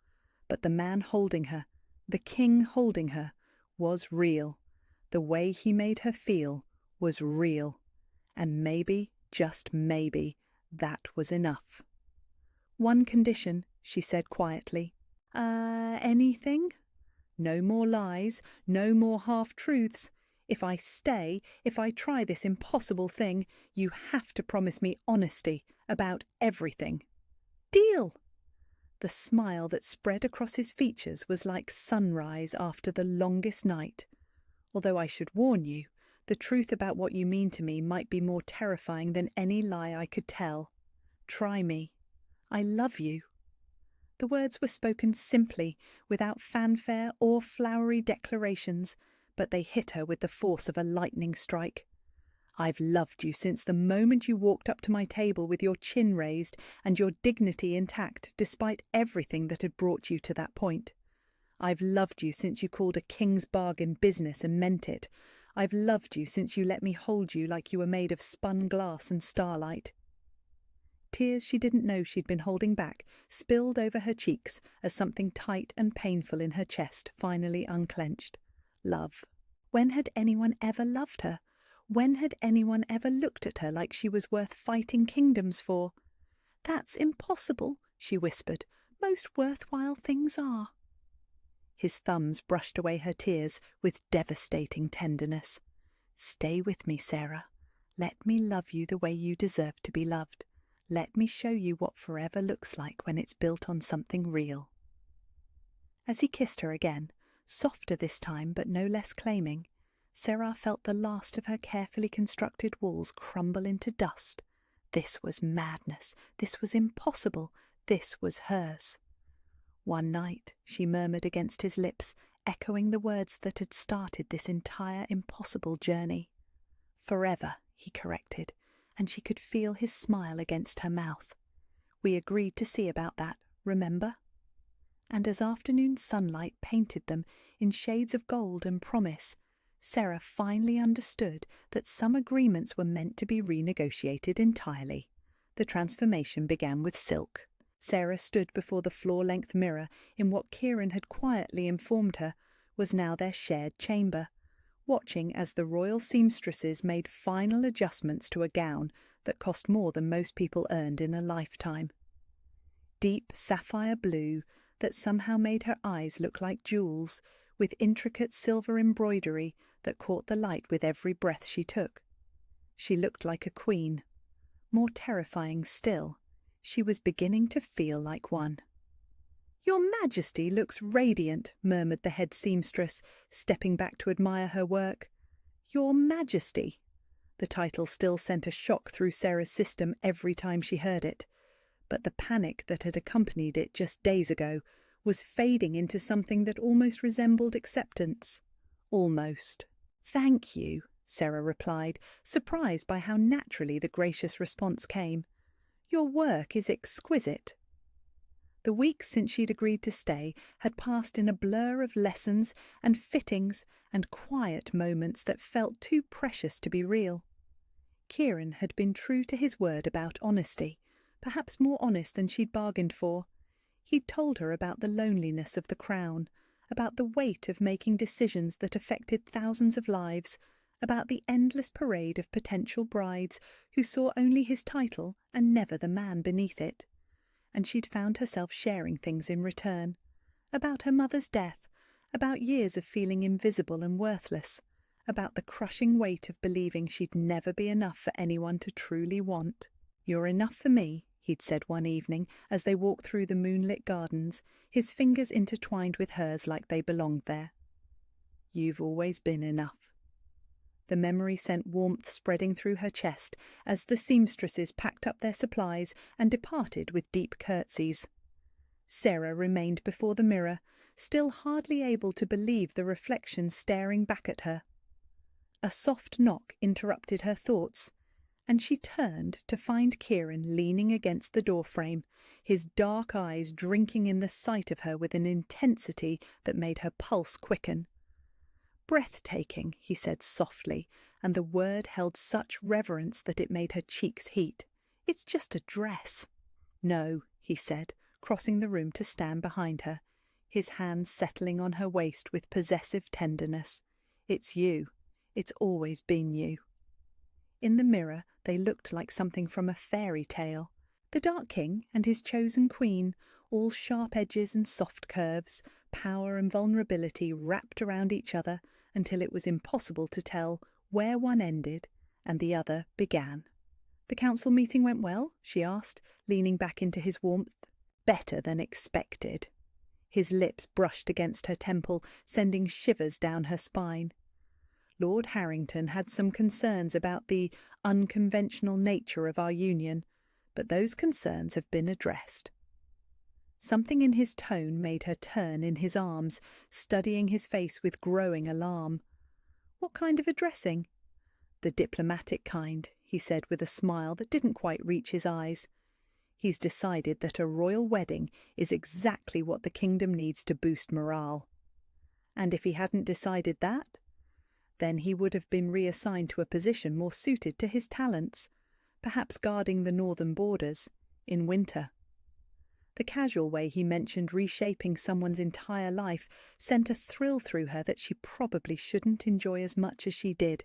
Speaker 1: But the man holding her, the king holding her, was real. The way he made her feel was real. And maybe, just maybe, that was enough. "One condition," she said quietly. Anything?" "No more lies, no more half-truths. If I stay, if I try this impossible thing, you have to promise me honesty about everything." "Deal!" The smile that spread across his features was like sunrise after the longest night. "Although I should warn you, the truth about what you mean to me might be more terrifying than any lie I could tell. Try me. I love you." The words were spoken simply, without fanfare or flowery declarations, but they hit her with the force of a lightning strike. "I've loved you since the moment you walked up to my table with your chin raised and your dignity intact despite everything that had brought you to that point. I've loved you since you called a king's bargain business and meant it. I've loved you since you let me hold you like you were made of spun glass and starlight." Tears she didn't know she'd been holding back spilled over her cheeks as something tight and painful in her chest finally unclenched. Love. When had anyone ever loved her? When had anyone ever looked at her like she was worth fighting kingdoms for? "That's impossible," she whispered. "Most worthwhile things are." His thumbs brushed away her tears with devastating tenderness. "Stay with me, Sarah. Let me love you the way you deserve to be loved. Let me show you what forever looks like when it's built on something real." As he kissed her again, softer this time but no less claiming, Sarah felt the last of her carefully constructed walls crumble into dust. This was madness. This was impossible. This was hers. "One night," she murmured against his lips, echoing the words that had started this entire impossible journey. "Forever," he corrected, and she could feel his smile against her mouth. "We agreed to see about that, remember?" And as afternoon sunlight painted them in shades of gold and promise, Sarah finally understood that some agreements were meant to be renegotiated entirely. The transformation began with silk. Sarah stood before the floor-length mirror in what Kieran had quietly informed her was now their shared chamber, watching as the royal seamstresses made final adjustments to a gown that cost more than most people earned in a lifetime. Deep sapphire blue that somehow made her eyes look like jewels, with intricate silver embroidery that caught the light with every breath she took. She looked like a queen, More terrifying still, she was beginning to feel like one. "Your Majesty looks radiant," murmured the head seamstress, stepping back to admire her work. "Your Majesty." The title still sent a shock through Sarah's system every time she heard it, but the panic that had accompanied it just days ago was fading into something that almost resembled acceptance. Almost. "Thank you," Sarah replied, surprised by how naturally the gracious response came. "Your work is exquisite." The weeks since she'd agreed to stay had passed in a blur of lessons and fittings and quiet moments that felt too precious to be real. Kieran had been true to his word about honesty, perhaps more honest than she'd bargained for. He'd told her about the loneliness of the crown, about the weight of making decisions that affected thousands of lives, about the endless parade of potential brides who saw only his title and never the man beneath it. And she'd found herself sharing things in return. About her mother's death, about years of feeling invisible and worthless, about the crushing weight of believing she'd never be enough for anyone to truly want. "You're enough for me," he'd said one evening as they walked through the moonlit gardens, his fingers intertwined with hers like they belonged there. "You've always been enough." The memory sent warmth spreading through her chest as the seamstresses packed up their supplies and departed with deep curtsies. Sarah remained before the mirror, still hardly able to believe the reflection staring back at her. A soft knock interrupted her thoughts, and she turned to find Kieran leaning against the doorframe, his dark eyes drinking in the sight of her with an intensity that made her pulse quicken. "Breathtaking," he said softly, and the word held such reverence that it made her cheeks heat. "It's just a dress." "No," he said, crossing the room to stand behind her, his hands settling on her waist with possessive tenderness. "It's you. It's always been you." In the mirror they looked like something from a fairy tale. The Dark King and his chosen queen, all sharp edges and soft curves, power and vulnerability wrapped around each other until it was impossible to tell where one ended and the other began. "The council meeting went well?" she asked, leaning back into his warmth. "Better than expected." His lips brushed against her temple, sending shivers down her spine. "Lord Harrington had some concerns about the unconventional nature of our union, but those concerns have been addressed." Something in his tone made her turn in his arms, studying his face with growing alarm. "What kind of addressing?" "The diplomatic kind," he said with a smile that didn't quite reach his eyes. "He's decided that a royal wedding is exactly what the kingdom needs to boost morale." And if he hadn't decided that? Then he would have been reassigned to a position more suited to his talents, perhaps guarding the northern borders, in winter. The casual way he mentioned reshaping someone's entire life sent a thrill through her that she probably shouldn't enjoy as much as she did.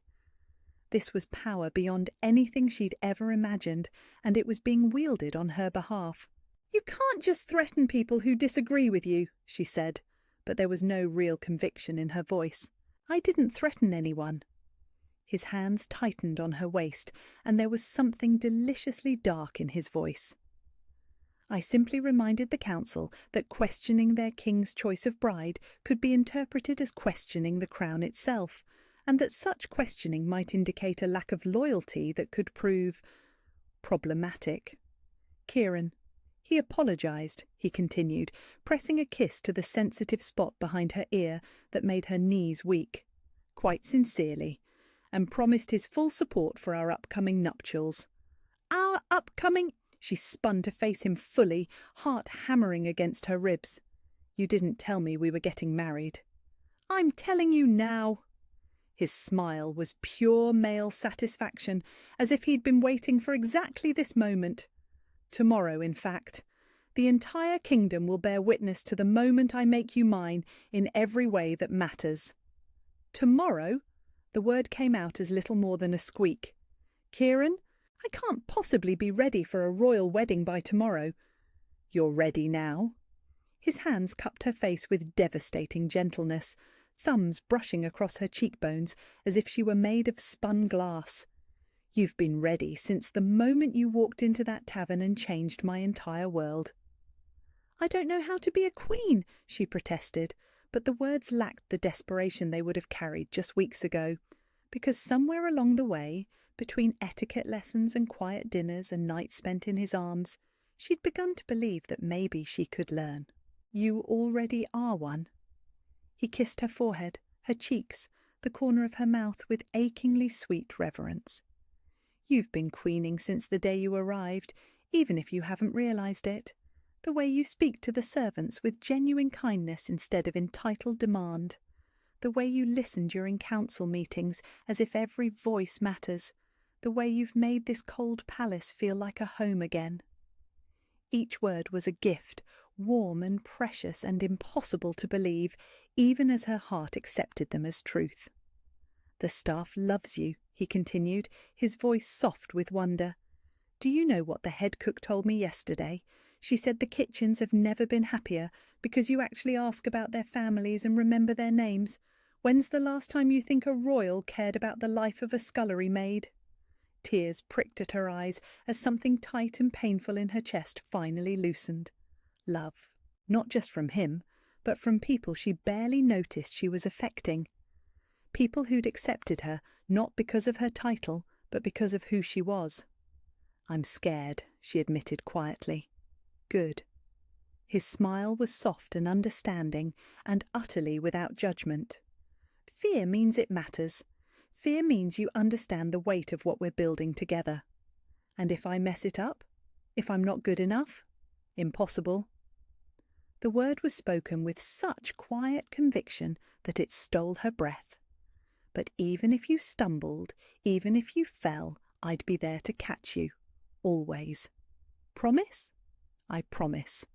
Speaker 1: This was power beyond anything she'd ever imagined, and it was being wielded on her behalf. "You can't just threaten people who disagree with you," she said, but there was no real conviction in her voice. "I didn't threaten anyone." His hands tightened on her waist, and there was something deliciously dark in his voice. "I simply reminded the council that questioning their king's choice of bride could be interpreted as questioning the crown itself, and that such questioning might indicate a lack of loyalty that could prove problematic." "Kieran." He apologised, he continued, pressing a kiss to the sensitive spot behind her ear that made her knees weak, "quite sincerely, and promised his full support for our upcoming nuptials." "Our upcoming—" She spun to face him fully, heart hammering against her ribs. "You didn't tell me we were getting married." "I'm telling you now." His smile was pure male satisfaction, as if he'd been waiting for exactly this moment. "Tomorrow, in fact. The entire kingdom will bear witness to the moment I make you mine in every way that matters." "Tomorrow?" The word came out as little more than a squeak. "Kieran, I can't possibly be ready for a royal wedding by tomorrow." "You're ready now." His hands cupped her face with devastating gentleness, thumbs brushing across her cheekbones as if she were made of spun glass. You've been ready since the moment you walked into that tavern and changed my entire world." "I don't know how to be a queen," she protested, but the words lacked the desperation they would have carried just weeks ago, because somewhere along the way, between etiquette lessons and quiet dinners and nights spent in his arms, she'd begun to believe that maybe she could learn. "You already are one." He kissed her forehead, her cheeks, the corner of her mouth with achingly sweet reverence. "You've been queening since the day you arrived, even if you haven't realized it. The way you speak to the servants with genuine kindness instead of entitled demand. The way you listen during council meetings as if every voice matters. The way you've made this cold palace feel like a home again." Each word was a gift, warm and precious and impossible to believe, even as her heart accepted them as truth. "The staff loves you," he continued, his voice soft with wonder. "Do you know what the head cook told me yesterday? She said the kitchens have never been happier because you actually ask about their families and remember their names. When's the last time you think a royal cared about the life of a scullery maid?" Tears pricked at her eyes as something tight and painful in her chest finally loosened. Love, not just from him, but from people she barely noticed she was affecting. People who'd accepted her not because of her title, but because of who she was. "I'm scared," she admitted quietly. "Good." His smile was soft and understanding, and utterly without judgment. "Fear means it matters. Fear means you understand the weight of what we're building together. And if I mess it up? If I'm not good enough? Impossible." The word was spoken with such quiet conviction that it stole her breath. "But even if you stumbled, even if you fell, I'd be there to catch you. Always. Promise?" "I promise."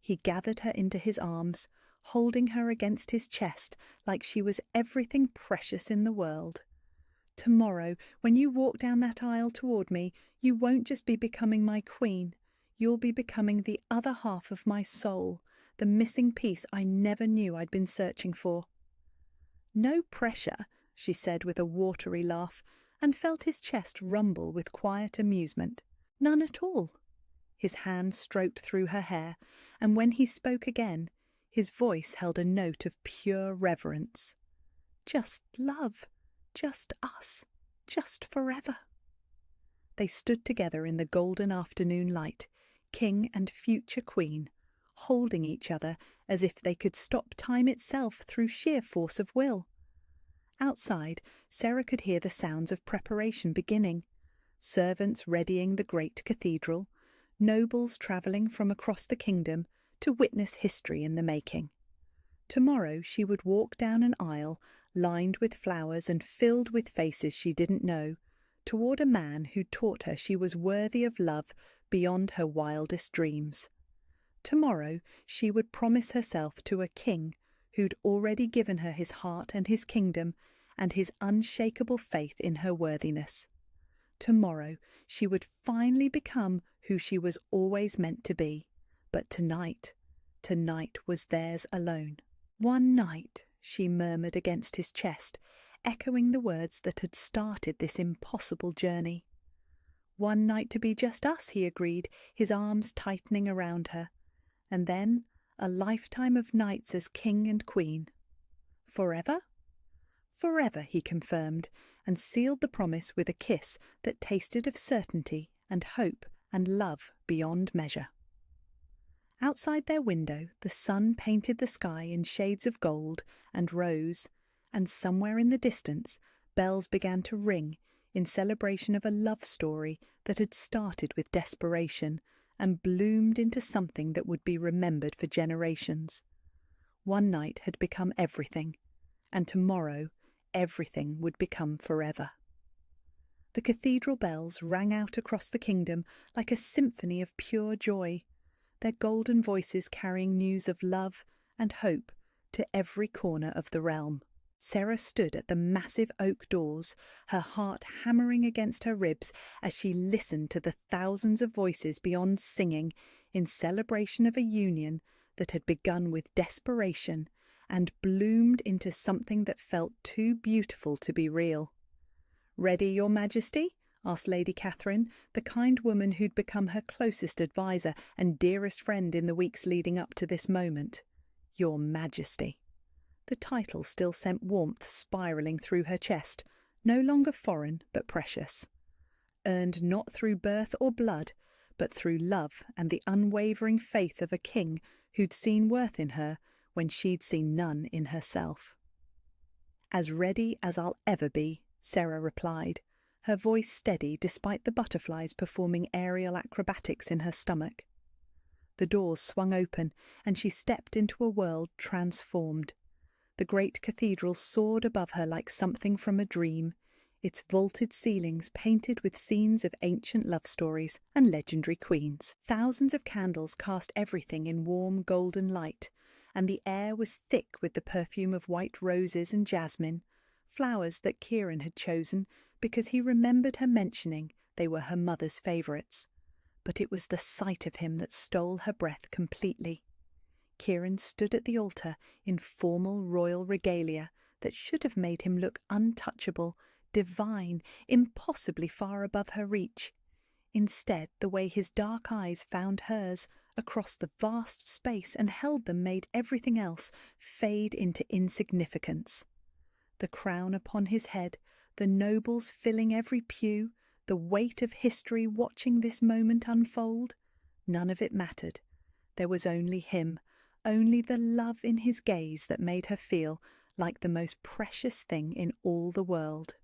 Speaker 1: He gathered her into his arms, holding her against his chest like she was everything precious in the world. "Tomorrow, when you walk down that aisle toward me, you won't just be becoming my queen. You'll be becoming the other half of my soul, the missing piece I never knew I'd been searching for." "No pressure," she said with a watery laugh, and felt his chest rumble with quiet amusement. "None at all." His hand stroked through her hair, and when he spoke again, his voice held a note of pure reverence. "Just love, just us, just forever." They stood together in the golden afternoon light, king and future queen, holding each other as if they could stop time itself through sheer force of will. Outside, Sarah could hear the sounds of preparation beginning. Servants readying the great cathedral, nobles travelling from across the kingdom to witness history in the making. Tomorrow she would walk down an aisle lined with flowers and filled with faces she didn't know, toward a man who taught her she was worthy of love beyond her wildest dreams. Tomorrow she would promise herself to a king who'd already given her his heart and his kingdom and his unshakable faith in her worthiness. Tomorrow she would finally become who she was always meant to be. But tonight was theirs alone. "One night," she murmured against his chest, echoing the words that had started this impossible journey. "One night to be just us," he agreed, his arms tightening around her. "And then a lifetime of nights as king and queen." "Forever?" "Forever," he confirmed, and sealed the promise with a kiss that tasted of certainty and hope and love beyond measure. Outside their window, the sun painted the sky in shades of gold and rose, and somewhere in the distance, bells began to ring in celebration of a love story that had started with desperation and bloomed into something that would be remembered for generations. One night had become everything, and tomorrow everything would become forever. The cathedral bells rang out across the kingdom like a symphony of pure joy, their golden voices carrying news of love and hope to every corner of the realm. Sarah stood at the massive oak doors, her heart hammering against her ribs as she listened to the thousands of voices beyond singing in celebration of a union that had begun with desperation and bloomed into something that felt too beautiful to be real. "Ready, Your Majesty?" asked Lady Catherine, the kind woman who'd become her closest adviser and dearest friend in the weeks leading up to this moment. Your Majesty. The title still sent warmth spiralling through her chest, no longer foreign but precious. Earned not through birth or blood, but through love and the unwavering faith of a king who'd seen worth in her when she'd seen none in herself. As ready as I'll ever be, Sarah replied, her voice steady despite the butterflies performing aerial acrobatics in her stomach. The doors swung open, and she stepped into a world transformed. The great cathedral soared above her like something from a dream, its vaulted ceilings painted with scenes of ancient love stories and legendary queens. Thousands of candles cast everything in warm golden light, and the air was thick with the perfume of white roses and jasmine, flowers that Kieran had chosen because he remembered her mentioning they were her mother's favourites. But it was the sight of him that stole her breath completely. Kieran stood at the altar in formal royal regalia that should have made him look untouchable, divine, impossibly far above her reach. Instead, the way his dark eyes found hers across the vast space and held them made everything else fade into insignificance. The crown upon his head, the nobles filling every pew, the weight of history watching this moment unfold, none of it mattered. There was only him, only the love in his gaze that made her feel like the most precious thing in all the world.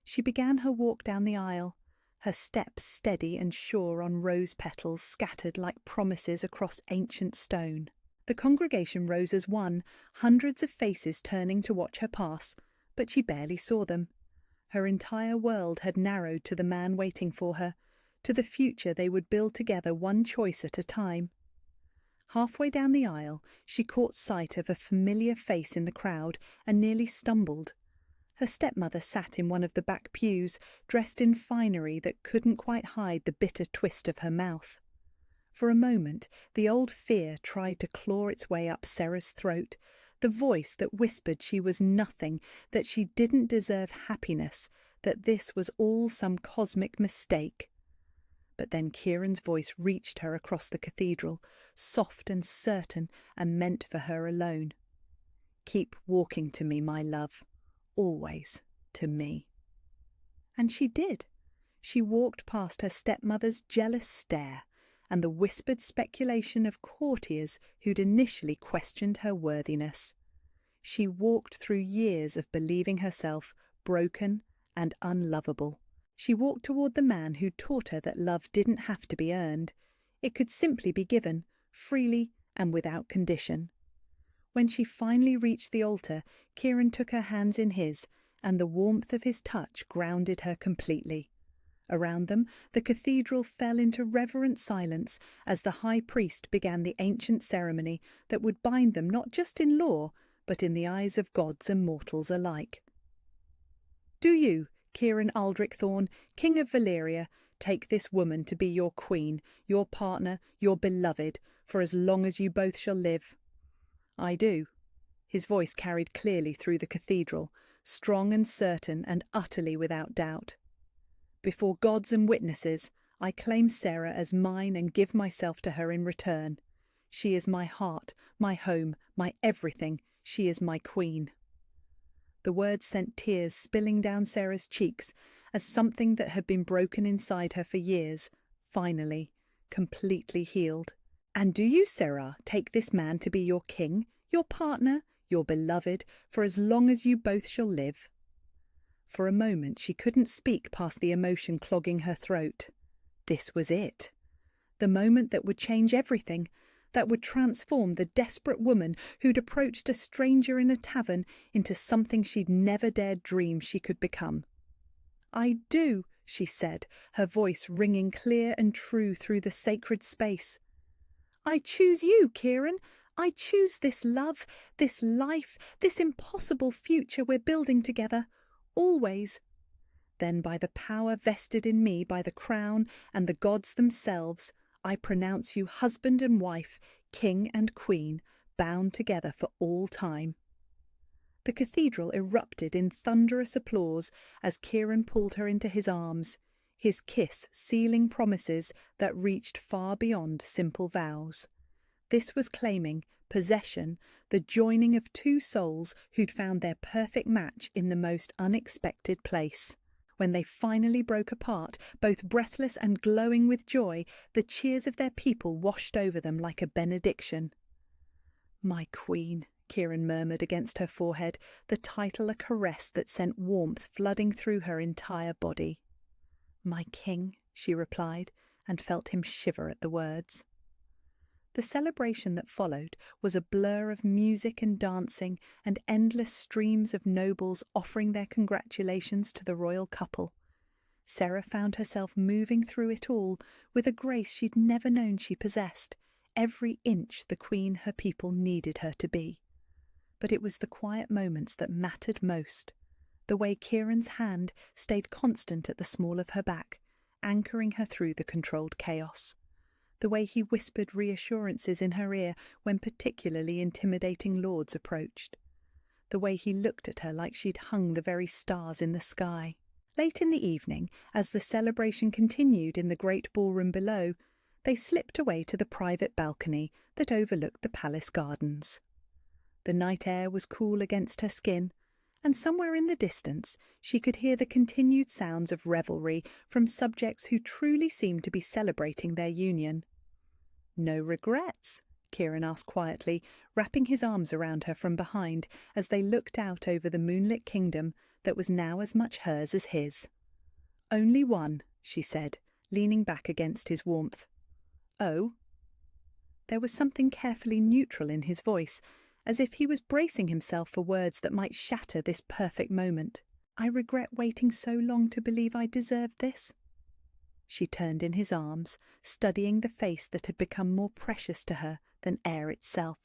Speaker 1: She began her walk down the aisle, her steps steady and sure on rose petals scattered like promises across ancient stone. The congregation rose as one, hundreds of faces turning to watch her pass, but she barely saw them. Her entire world had narrowed to the man waiting for her, to the future they would build together one choice at a time. Halfway down the aisle, she caught sight of a familiar face in the crowd and nearly stumbled. Her stepmother sat in one of the back pews, dressed in finery that couldn't quite hide the bitter twist of her mouth. For a moment, the old fear tried to claw its way up Sarah's throat, the voice that whispered she was nothing, that she didn't deserve happiness, that this was all some cosmic mistake. But then Kieran's voice reached her across the cathedral, soft and certain and meant for her alone. "Keep walking to me, my love. Always to me." And she did. She walked past her stepmother's jealous stare and the whispered speculation of courtiers who'd initially questioned her worthiness. She walked through years of believing herself broken and unlovable. She walked toward the man who taught her that love didn't have to be earned. It could simply be given, freely and without condition. When she finally reached the altar, Kieran took her hands in his, and the warmth of his touch grounded her completely. Around them, the cathedral fell into reverent silence as the high priest began the ancient ceremony that would bind them not just in law, but in the eyes of gods and mortals alike. "Do you, Kieran Aldrich Thorne, King of Valyria, take this woman to be your queen, your partner, your beloved, for as long as you both shall live?" "I do." His voice carried clearly through the cathedral, strong and certain and utterly without doubt. "Before gods and witnesses, I claim Sarah as mine and give myself to her in return. She is my heart, my home, my everything. She is my queen." The words sent tears spilling down Sarah's cheeks as something that had been broken inside her for years, finally, completely healed. "And do you, Sarah, take this man to be your king, your partner, your beloved, for as long as you both shall live?" For a moment she couldn't speak past the emotion clogging her throat. This was it. The moment that would change everything, that would transform the desperate woman who'd approached a stranger in a tavern into something she'd never dared dream she could become. "I do," she said, her voice ringing clear and true through the sacred space. "I choose you, Kieran. I choose this love, this life, this impossible future we're building together. Always." Then, by the power vested in me by the crown and the gods themselves, I pronounce you husband and wife, king and queen, bound together for all time. The cathedral erupted in thunderous applause as Kieran pulled her into his arms, his kiss sealing promises that reached far beyond simple vows. This was claiming possession, the joining of two souls who'd found their perfect match in the most unexpected place. When they finally broke apart, both breathless and glowing with joy, the cheers of their people washed over them like a benediction. "My queen," Kieran murmured against her forehead, the title a caress that sent warmth flooding through her entire body. "My king," she replied, and felt him shiver at the words. The celebration that followed was a blur of music and dancing and endless streams of nobles offering their congratulations to the royal couple. Sarah found herself moving through it all with a grace she'd never known she possessed, every inch the queen her people needed her to be. But it was the quiet moments that mattered most. The way Kieran's hand stayed constant at the small of her back, anchoring her through the controlled chaos. The way he whispered reassurances in her ear when particularly intimidating lords approached. The way he looked at her like she'd hung the very stars in the sky. Late in the evening, as the celebration continued in the great ballroom below, they slipped away to the private balcony that overlooked the palace gardens. The night air was cool against her skin, and somewhere in the distance she could hear the continued sounds of revelry from subjects who truly seemed to be celebrating their union. "No regrets?" Kieran asked quietly, wrapping his arms around her from behind as they looked out over the moonlit kingdom that was now as much hers as his. "Only one," she said, leaning back against his warmth. "Oh?" There was something carefully neutral in his voice, as if he was bracing himself for words that might shatter this perfect moment. "I regret waiting so long to believe I deserved this." She turned in his arms, studying the face that had become more precious to her than air itself.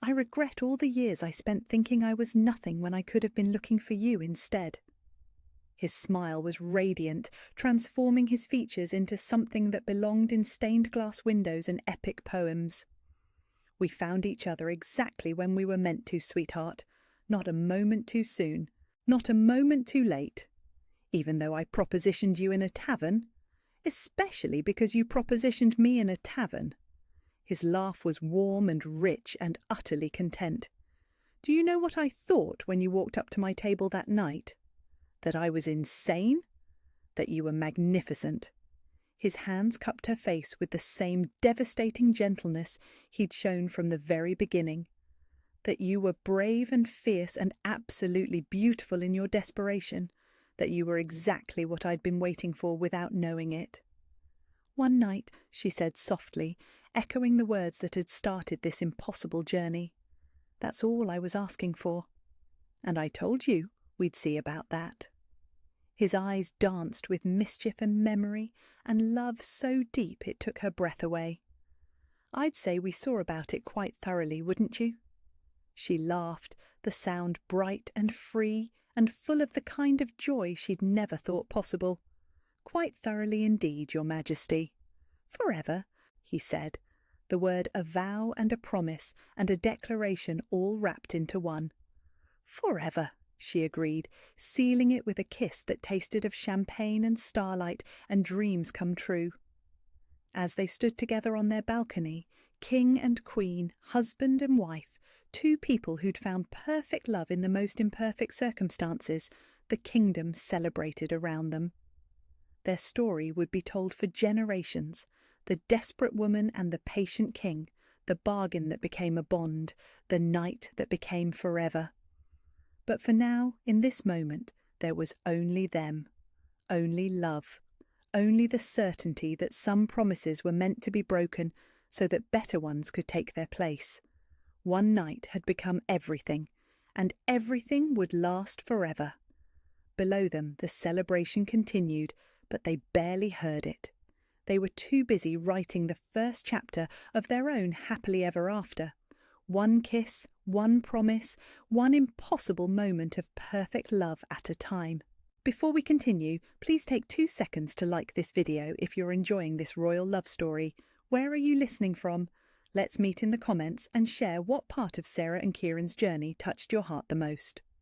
Speaker 1: "I regret all the years I spent thinking I was nothing when I could have been looking for you instead." His smile was radiant, transforming his features into something that belonged in stained glass windows and epic poems. "We found each other exactly when we were meant to, sweetheart. Not a moment too soon. Not a moment too late. Even though I propositioned you in a tavern, especially because you propositioned me in a tavern." His laugh was warm and rich and utterly content. "Do you know what I thought when you walked up to my table that night? That I was insane? That you were magnificent." His hands cupped her face with the same devastating gentleness he'd shown from the very beginning. "That you were brave and fierce and absolutely beautiful in your desperation. That you were exactly what I'd been waiting for without knowing it." "One night," she said softly, echoing the words that had started this impossible journey. "That's all I was asking for. And I told you we'd see about that." His eyes danced with mischief and memory and love so deep it took her breath away. "I'd say we saw about it quite thoroughly, wouldn't you?" She laughed, the sound bright and free and full of the kind of joy she'd never thought possible. "Quite thoroughly indeed, Your Majesty." "Forever," he said, the word a vow and a promise and a declaration all wrapped into one. "Forever," she agreed, sealing it with a kiss that tasted of champagne and starlight and dreams come true. As they stood together on their balcony, king and queen, husband and wife, two people who'd found perfect love in the most imperfect circumstances, the kingdom celebrated around them. Their story would be told for generations, the desperate woman and the patient king, the bargain that became a bond, the night that became forever. But for now, in this moment, there was only them, only love, only the certainty that some promises were meant to be broken so that better ones could take their place. One night had become everything, and everything would last forever. Below them, the celebration continued, but they barely heard it. They were too busy writing the first chapter of their own happily ever after. One kiss, one promise, one impossible moment of perfect love at a time. Before we continue, please take 2 seconds to like this video if you're enjoying this royal love story. Where are you listening from? Let's meet in the comments and share what part of Sarah and Kieran's journey touched your heart the most.